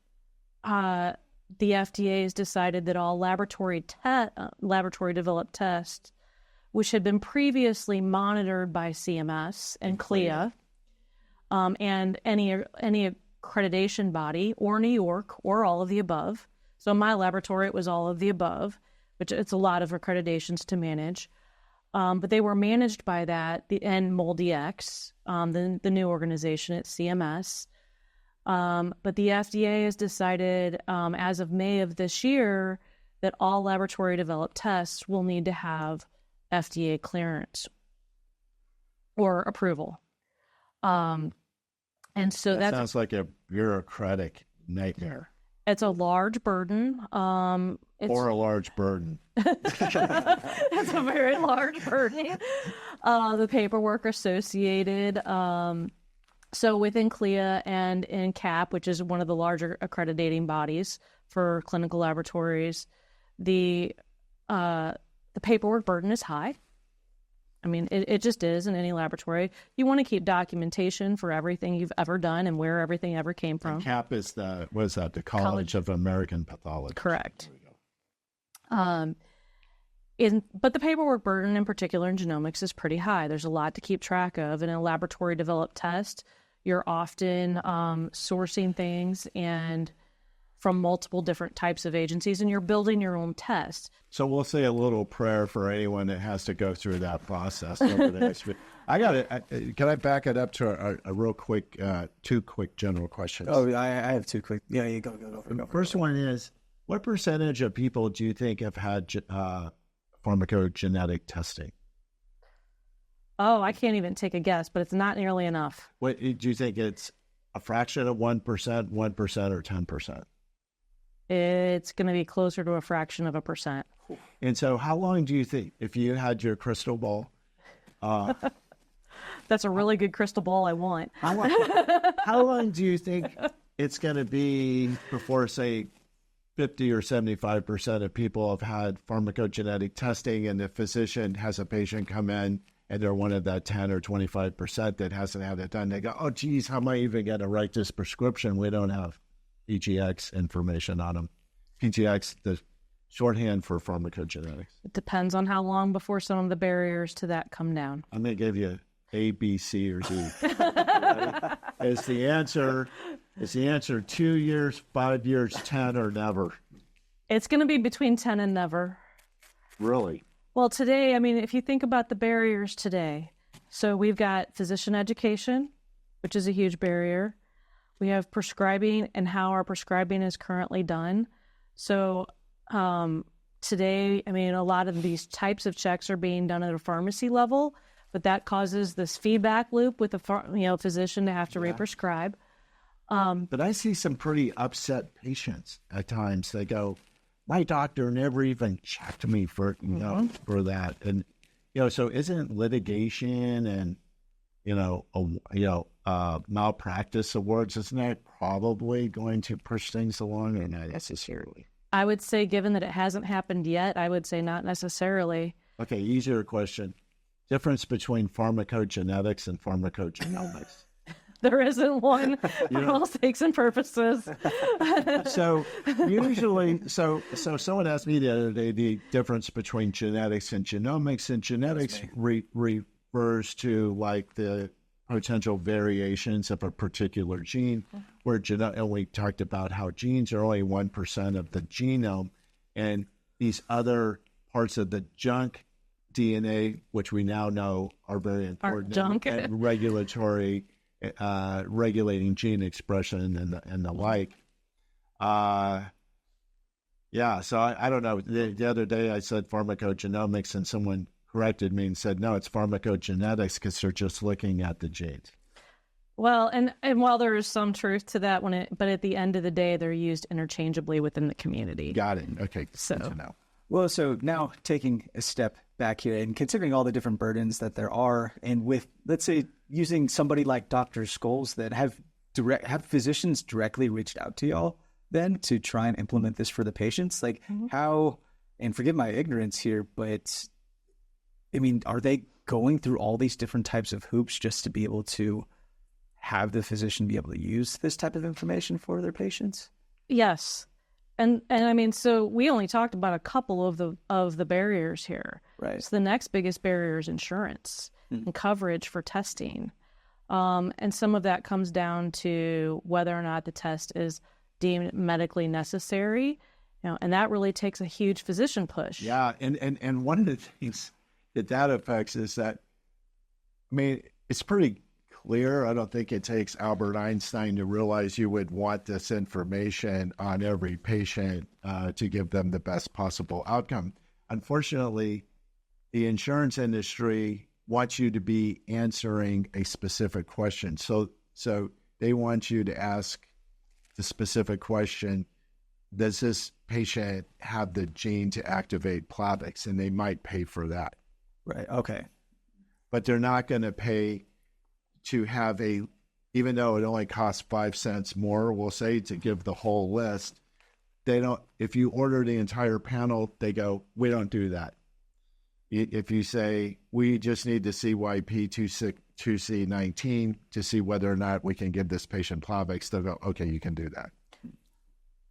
the FDA has decided that all laboratory developed tests, which had been previously monitored by CMS and CLIA, and any accreditation body or New York or all of the above. So in my laboratory, it was all of the above, which it's a lot of accreditations to manage. But they were managed by that, and MolDX, the new organization at CMS. But the FDA has decided, as of May of this year, that all laboratory-developed tests will need to have FDA clearance or approval. And so that sounds like a bureaucratic nightmare. It's a large burden. Or a large burden. It's a very large burden. The paperwork associated. So within CLIA and in CAP, which is one of the larger accrediting bodies for clinical laboratories, the paperwork burden is high. I mean, it just is in any laboratory. You want to keep documentation for everything you've ever done and where everything ever came from. And CAP is the College of American Pathology. Correct. But the paperwork burden in particular in genomics is pretty high. There's a lot to keep track of. In a laboratory developed test, you're often sourcing things and from multiple different types of agencies, and you're building your own test. So we'll say a little prayer for anyone that has to go through that process over the next week. Can I back it up to a real quick, 2 quick general questions? Oh, I have 2 quick. Yeah, you go. The first one is, what percentage of people do you think have had pharmacogenetic testing? Oh, I can't even take a guess, but it's not nearly enough. What do you think? It's a fraction of 1%, 1%, or 10%? It's going to be closer to a fraction of a percent. And so how long do you think, if you had your crystal ball? That's a really good crystal ball I want. How long do you think it's going to be before, say, 50 or 75% of people have had pharmacogenetic testing, and the physician has a patient come in and they're one of that 10 or 25% that hasn't had it done? They go, oh, geez, how am I even going to write this prescription? We don't have PGX information on them. PGX, the shorthand for pharmacogenetics. It depends on how long before some of the barriers to that come down. I'm going to give you A, B, C, or D. Is the answer 2 years, 5 years, 10, or never? It's going to be between 10 and never. Really? Well, today, I mean, if you think about the barriers today, so we've got physician education, which is a huge barrier. We have prescribing and how our prescribing is currently done. So today, I mean, a lot of these types of checks are being done at a pharmacy level, but that causes this feedback loop with the physician to have to re-prescribe. But I see some pretty upset patients at times. They go, my doctor never even checked me for for that. And so isn't litigation and malpractice awards, isn't that probably going to push things along, or not necessarily? I would say, given that it hasn't happened yet, I would say not necessarily. Okay, easier question. Difference between pharmacogenetics and pharmacogenomics. There isn't one for all sakes and purposes. So usually, so someone asked me the other day the difference between genetics and genomics, and genetics refers to like the potential variations of a particular gene, where and we talked about how genes are only 1% of the genome, and these other parts of the junk DNA, which we now know are very important, and regulating gene expression and the like. Yeah, so I don't know. The other day I said pharmacogenomics, and someone corrected me and said, no, it's pharmacogenetics because they're just looking at the genes. Well, and while there is some truth to that, but at the end of the day, they're used interchangeably within the community. Got it. Okay, so good to know. Well, so now taking a step back here and considering all the different burdens that there are, and with, let's say, using somebody like Dr. Scholes that have physicians directly reached out to y'all then to try and implement this for the patients, like how, and forgive my ignorance here, but I mean, are they going through all these different types of hoops just to be able to have the physician be able to use this type of information for their patients? Yes. And I mean, so we only talked about a couple of the barriers here. Right. So the next biggest barrier is insurance and coverage for testing. And some of that comes down to whether or not the test is deemed medically necessary, and that really takes a huge physician push. Yeah, and one of the things that affects is that, I mean, it's pretty clear. I don't think it takes Albert Einstein to realize you would want this information on every patient to give them the best possible outcome. Unfortunately, the insurance industry wants you to be answering a specific question. So they want you to ask the specific question, does this patient have the gene to activate Plavix? And they might pay for that. Right, okay. But they're not going to pay to have even though it only costs 5 cents more, we'll say, to give the whole list, they don't, if you order the entire panel, they go, we don't do that. If you say, we just need the CYP2C19 to see whether or not we can give this patient Plavix, they'll go, okay, you can do that.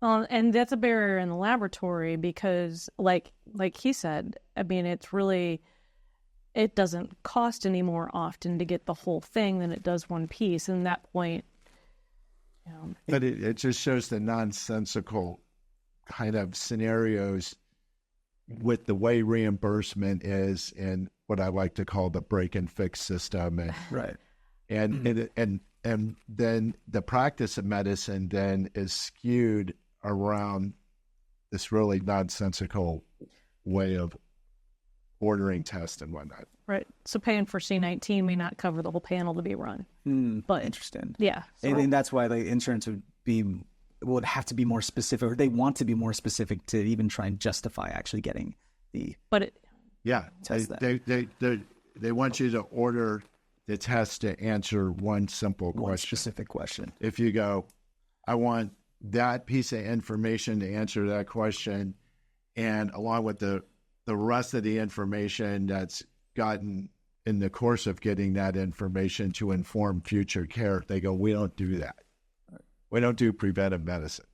And that's a barrier in the laboratory because, like he said, I mean, it doesn't cost any more often to get the whole thing than it does one piece. And at that point, But it just shows the nonsensical kind of scenarios with the way reimbursement is in what I like to call the break and fix system. And, right. And then the practice of medicine then is skewed around this really nonsensical way of ordering tests and whatnot. Right. So paying for C19 may not cover the whole panel to be run. But interesting. Yeah. So. And that's why the insurance would have to be more specific, or they want to be more specific to even try and justify actually getting the test. They want you to order the test to answer one simple question. One specific question. If you go, I want that piece of information to answer that question, and along with the rest of the information that's gotten in the course of getting that information to inform future care, they go, we don't do that. We don't do preventive medicine.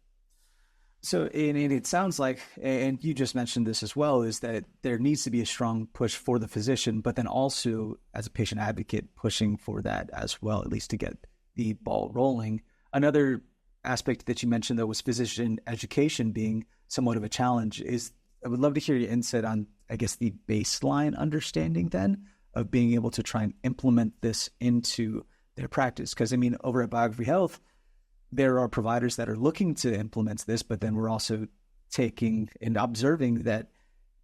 So, and it sounds like, and you just mentioned this as well, is that there needs to be a strong push for the physician, but then also as a patient advocate pushing for that as well, at least to get the ball rolling. Another aspect that you mentioned, though, was physician education being somewhat of a challenge. I would love to hear your insight on, I guess, the baseline understanding then of being able to try and implement this into their practice. Because, I mean, over at Biography Health, there are providers that are looking to implement this, but then we're also taking and observing that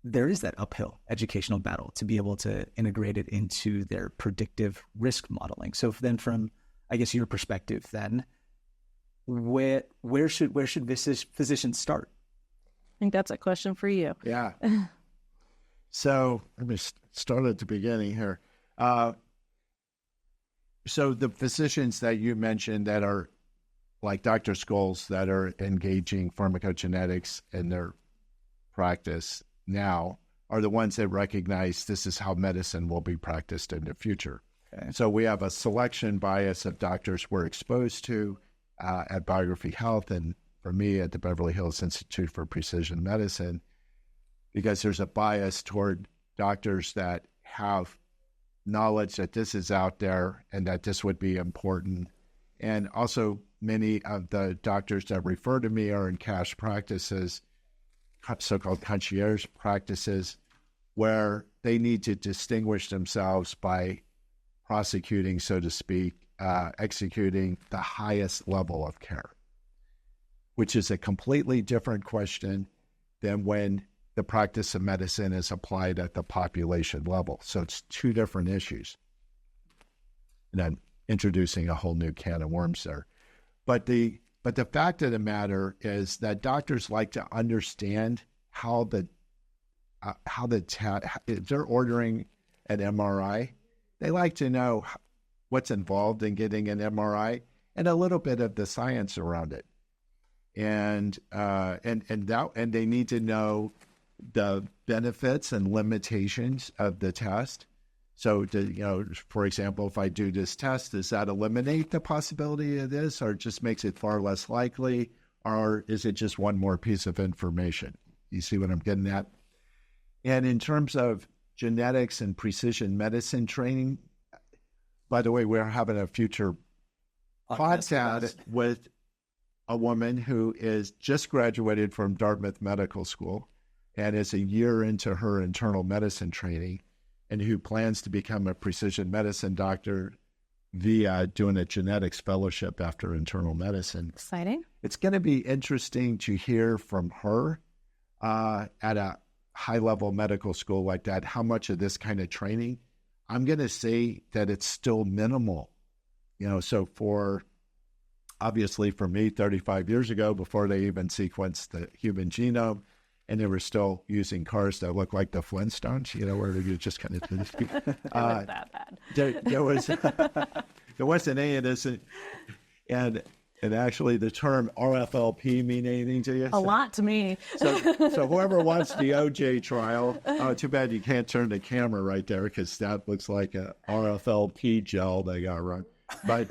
there is that uphill educational battle to be able to integrate it into their predictive risk modeling. So then from, I guess, your perspective then, where should physicians start? I think that's a question for you. Yeah. So let me start at the beginning here. So the physicians that you mentioned that are like Dr. Scholes that are engaging pharmacogenetics in their practice now are the ones that recognize this is how medicine will be practiced in the future. Okay. So we have a selection bias of doctors we're exposed to at Biography Health and for me at the Beverly Hills Institute for Precision Medicine, because there's a bias toward doctors that have knowledge that this is out there and that this would be important. And also many of the doctors that refer to me are in cash practices, so-called concierge practices, where they need to distinguish themselves by prosecuting, so to speak, executing the highest level of care, which is a completely different question than when the practice of medicine is applied at the population level. So it's two different issues. And I'm introducing a whole new can of worms there. But the fact of the matter is that doctors like to understand how if they're ordering an MRI, they like to know what's involved in getting an MRI and a little bit of the science around it. And they need to know the benefits and limitations of the test. So, for example, if I do this test, does that eliminate the possibility of this, or just makes it far less likely, or is it just one more piece of information? You see what I'm getting at? And in terms of genetics and precision medicine training, by the way, we're having a future podcast with a woman who is just graduated from Dartmouth Medical School and is a year into her internal medicine training, and who plans to become a precision medicine doctor via doing a genetics fellowship after internal medicine. Exciting. It's going to be interesting to hear from her at a high-level medical school like that, how much of this kind of training. I'm going to say that it's still minimal. So obviously for me, 35 years ago, before they even sequenced the human genome, and they were still using cars that look like the Flintstones, where you just kind of that bad. There wasn't any of this, and actually the term RFLP mean anything to you? A lot to me. So whoever wants the OJ trial, too bad you can't turn the camera right there, because that looks like a RFLP gel they got run. But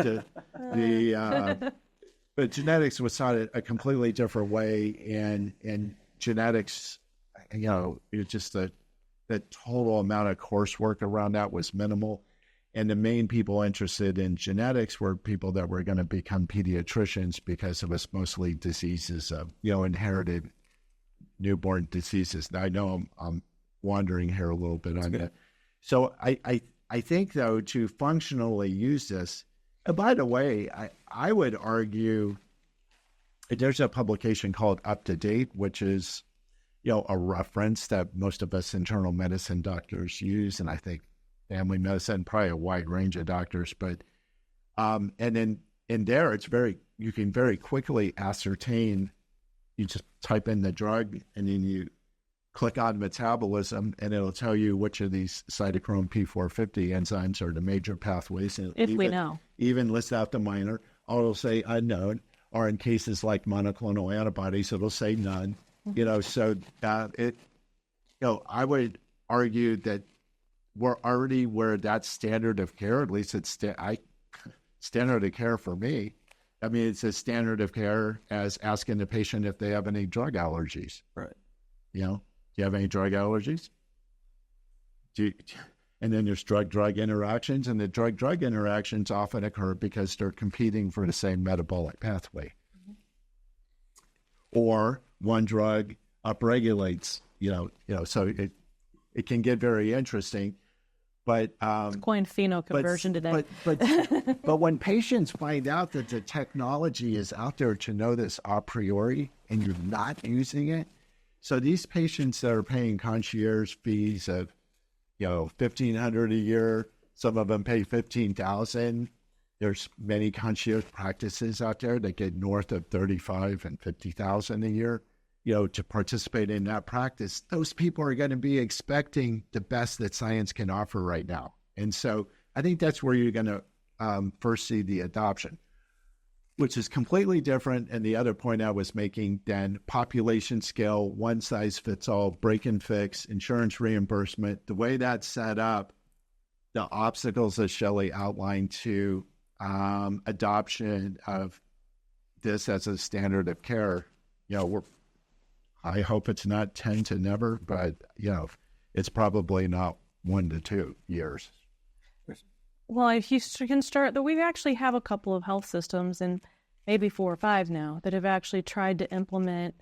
but genetics was taught a completely different way, and genetics, it's just the total amount of coursework around that was minimal. And the main people interested in genetics were people that were going to become pediatricians, because it was mostly diseases of, inherited newborn diseases. Now, I know I'm wandering here a little bit on that. So I think, though, to functionally use this, and by the way, I would argue there's a publication called Up to Date, which is, a reference that most of us internal medicine doctors use, and I think family medicine, probably a wide range of doctors. But and then in there, you can very quickly ascertain. You just type in the drug, and then you click on metabolism, and it'll tell you which of these cytochrome P450 enzymes are the major pathways. And we know. Even list out the minor, or it'll say unknown, or in cases like monoclonal antibodies, it'll say none. So I would argue that we're already where that's standard of care, at least it's standard of care for me. I mean, it's a standard of care as asking the patient if they have any drug allergies. Right. Do you have any drug allergies? And then there's drug-drug interactions, and the drug-drug interactions often occur because they're competing for the same metabolic pathway. Mm-hmm. Or one drug upregulates, so it can get very interesting. But coin pheno conversion today. But when patients find out that the technology is out there to know this a priori, and you're not using it, so these patients that are paying concierge fees of, $1,500 a year, some of them pay $15,000. There's many concierge practices out there that get north of $35,000 and $50,000 a year. To participate in that practice, those people are going to be expecting the best that science can offer right now. And so I think that's where you're going to first see the adoption, which is completely different. And the other point I was making than population scale, one size fits all, break and fix, insurance reimbursement, the way that's set up, the obstacles that Shelly outlined to adoption of this as a standard of care, I hope it's not 10 to never, but, it's probably not 1 to 2 years. Well, if you can start, we actually have a couple of health systems, and maybe 4 or 5 now, that have actually tried to implement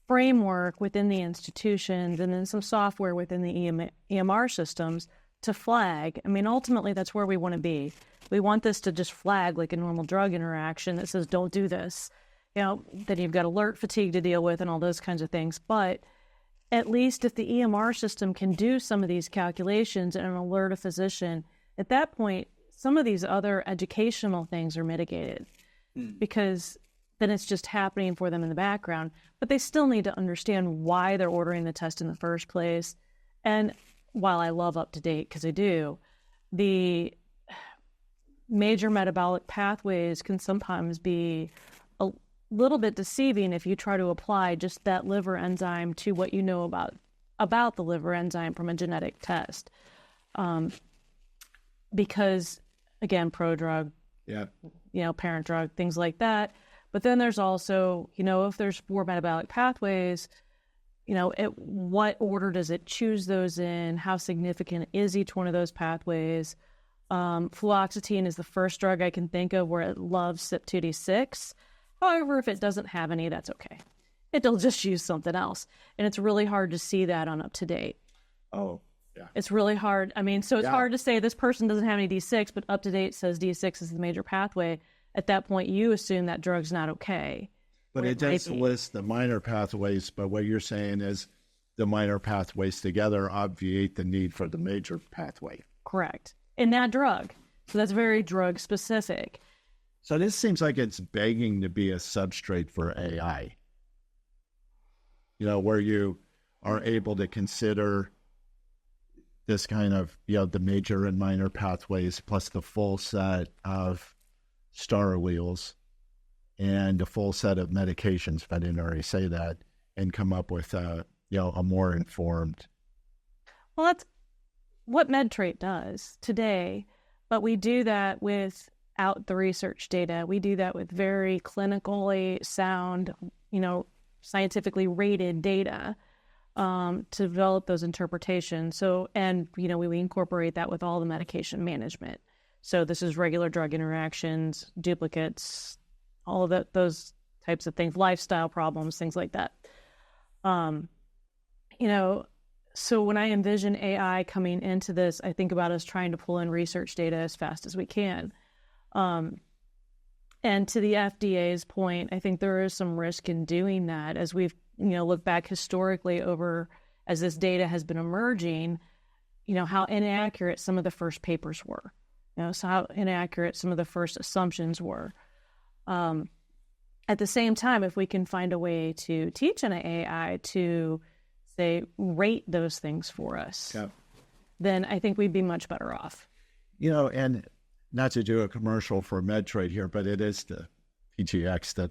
framework within the institutions and then some software within the EMR systems to flag. I mean, ultimately, that's where we want to be. We want this to just flag like a normal drug interaction that says, don't do this. then you've got alert fatigue to deal with and all those kinds of things. But at least if the EMR system can do some of these calculations and alert a physician, at that point, some of these other educational things are mitigated because then it's just happening for them in the background. But they still need to understand why they're ordering the test in the first place. And while I love UpToDate, because I do, the major metabolic pathways can sometimes be a little bit deceiving if you try to apply just that liver enzyme to what you know about the liver enzyme from a genetic test. Because, again, prodrug, parent drug, things like that. But then there's also, if there's 4 metabolic pathways, what order does it choose those in? How significant is each one of those pathways? Fluoxetine is the first drug I can think of where it loves CYP2D6. However, if it doesn't have any, that's okay. It'll just use something else. And it's really hard to see that on UpToDate. Oh, yeah. It's really hard. So it's hard to say this person doesn't have any D6, but UpToDate says D6 is the major pathway. At that point, you assume that drug's not okay. But it does list the minor pathways, but what you're saying is the minor pathways together obviate the need for the major pathway. Correct. In that drug. So that's very drug specific. So this seems like it's begging to be a substrate for AI, where you are able to consider this kind of, the major and minor pathways plus the full set of star alleles and a full set of medications, if I didn't already say that, and come up with a more informed. Well, that's what MedTrait does today, but we do that without the research data. We do that with very clinically sound, scientifically rated data to develop those interpretations. So, and, we incorporate that with all the medication management. So this is regular drug interactions, duplicates, all of those types of things, lifestyle problems, things like that. So when I envision AI coming into this, I think about us trying to pull in research data as fast as we can. And to the FDA's point, I think there is some risk in doing that as we've, looked back historically over, as this data has been emerging, how inaccurate some of the first papers were, so how inaccurate some of the first assumptions were. At the same time, if we can find a way to teach an AI to, say, rate those things for us, then I think we'd be much better off. And not to do a commercial for MedTrait here, but it is the PGX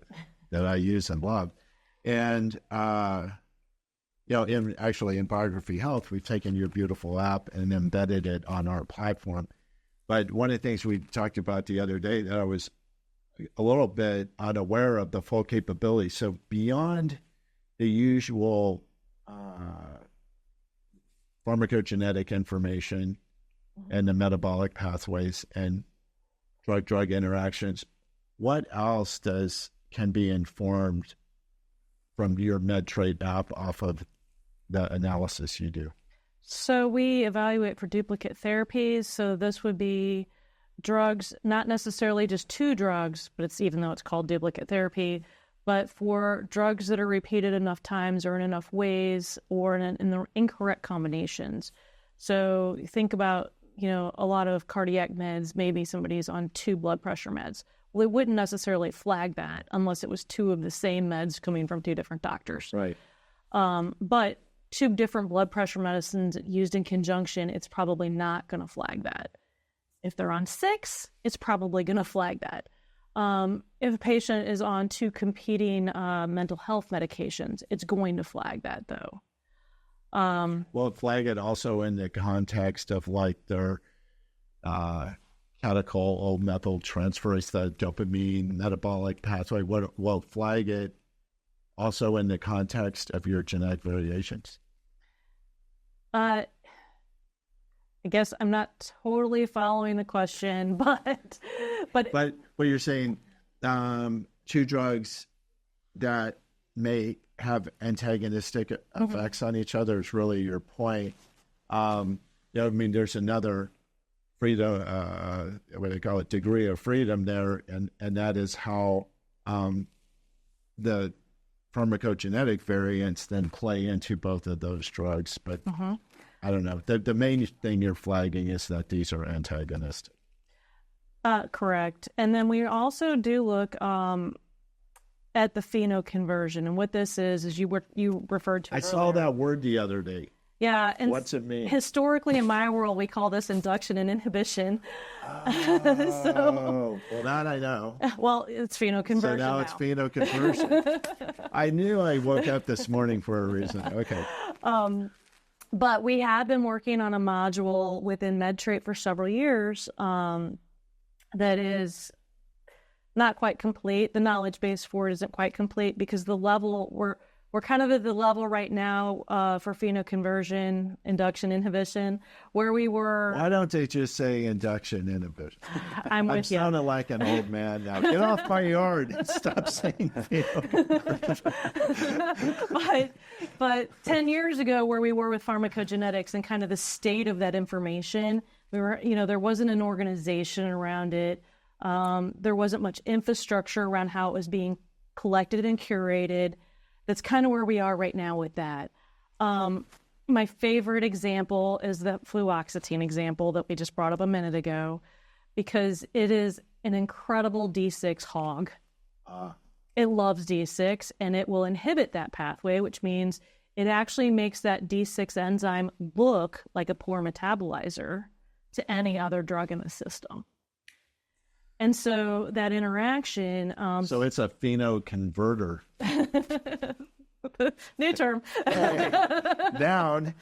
that I use and love. And, in Biography Health, we've taken your beautiful app and embedded it on our platform. But one of the things we talked about the other day that I was a little bit unaware of the full capability. So beyond the usual pharmacogenetic information and the metabolic pathways and drug-drug interactions, what else can be informed from your MedTrait app off of the analysis you do? So we evaluate for duplicate therapies. So this would be drugs, not necessarily just 2 drugs, but even though it's called duplicate therapy, but for drugs that are repeated enough times or in enough ways or in the incorrect combinations. So think about, a lot of cardiac meds, maybe somebody's on 2 blood pressure meds. Well, it wouldn't necessarily flag that unless it was 2 of the same meds coming from 2 different doctors. Right. But 2 different blood pressure medicines used in conjunction, it's probably not going to flag that. If they're on 6, it's probably going to flag that. If a patient is on 2 competing mental health medications, it's going to flag that, though. Well, flag it also in the context of their catechol methyltransferase, the dopamine metabolic pathway. Will flag it also in the context of your genetic variations? I guess I'm not totally following the question, but what you're saying, 2 drugs that may have antagonistic effects on each other is really your point. There's another freedom, what they call it, degree of freedom there, and that is how the pharmacogenetic variants then play into both of those drugs. But I don't know. The main thing you're flagging is that these are antagonistic. Correct. And then we also do look at the phenoconversion. And what this is you referred to I earlier. saw that word the other day. Yeah. And what's it mean? Historically, in my world, we call this induction and inhibition. Oh, well, that I know. Well, it's phenoconversion. So now it's phenoconversion. I knew I woke up this morning for a reason. Okay. But we have been working on a module within MedTrait for several years that is not quite complete. The knowledge base for it isn't quite complete because the level we're kind of at the level right now for phenoconversion, induction, inhibition, where we were. Why don't they just say induction inhibition? I'm with you. I'm sounding like an old man now. Get off my yard and stop saying But 10 years ago, where we were with pharmacogenetics and kind of the state of that information, we were, there wasn't an organization around it. There wasn't much infrastructure around how it was being collected and curated. That's kind of where we are right now with that. My favorite example is the fluoxetine example that we just brought up a minute ago, because it is an incredible D6 hog. It loves D6, and it will inhibit that pathway, which means it actually makes that D6 enzyme look like a poor metabolizer to any other drug in the system. And so that interaction... so it's a phenoconverter. New term. Noun.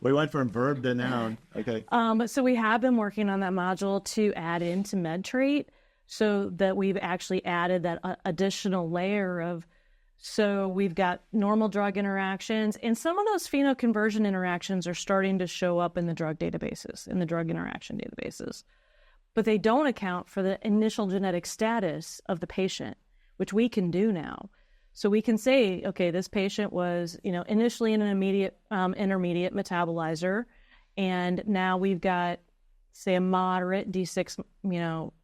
We went from verb to noun. Okay. So we have been working on that module to add into MedTrait, so that we've actually added that additional layer of... So we've got normal drug interactions, and some of those phenoconversion interactions are starting to show up in the drug databases, in the drug interaction databases. But they don't account for the initial genetic status of the patient, which we can do now. So we can say, okay, this patient was, initially in an intermediate metabolizer, and now we've got, say, a moderate D6,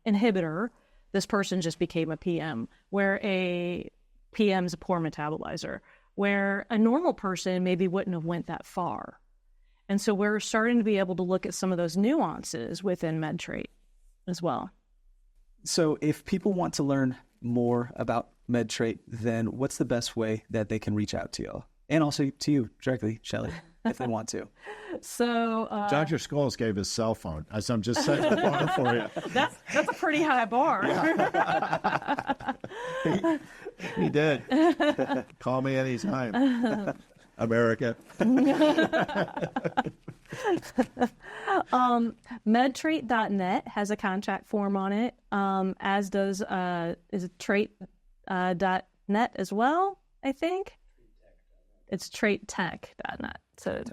inhibitor. This person just became a PM, where a PM's a poor metabolizer, where a normal person maybe wouldn't have went that far. And so we're starting to be able to look at some of those nuances within MedTrait as well. So if people want to learn more about MedTrait, then what's the best way that they can reach out to you? And also to you directly, Shelly, if they want to. So Dr. Scholes gave his cell phone. As I'm just setting the bar for you. That's a pretty high bar. He did. Call me anytime. America. MedTrait.net has a contact form on it, as does is it trait.net as well, I think. It's traittech.net. So it's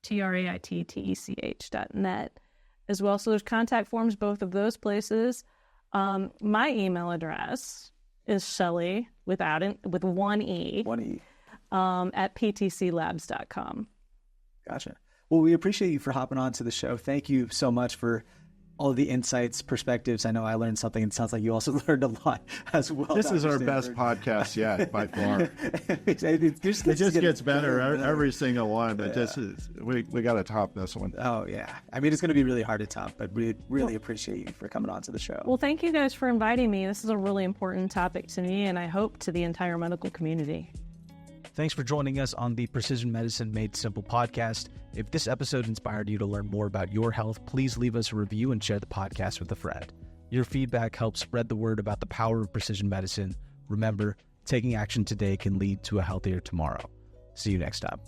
TRAITTECH.net as well. So there's contact forms both of those places. My email address is Shelly with one E. At ptclabs.com. Gotcha. Well, we appreciate you for hopping on to the show. Thank you so much for all the insights, perspectives. I know I learned something. It sounds like you also learned a lot as well. This is our best podcast yet, by far. It just gets better every single one, but this is we got to top this one. Oh, yeah. I mean, it's going to be really hard to top, but we really appreciate you for coming on to the show. Well, thank you guys for inviting me. This is a really important topic to me, and I hope to the entire medical community. Thanks for joining us on the Precision Medicine Made Simple podcast. If this episode inspired you to learn more about your health, please leave us a review and share the podcast with a friend. Your feedback helps spread the word about the power of precision medicine. Remember, taking action today can lead to a healthier tomorrow. See you next time.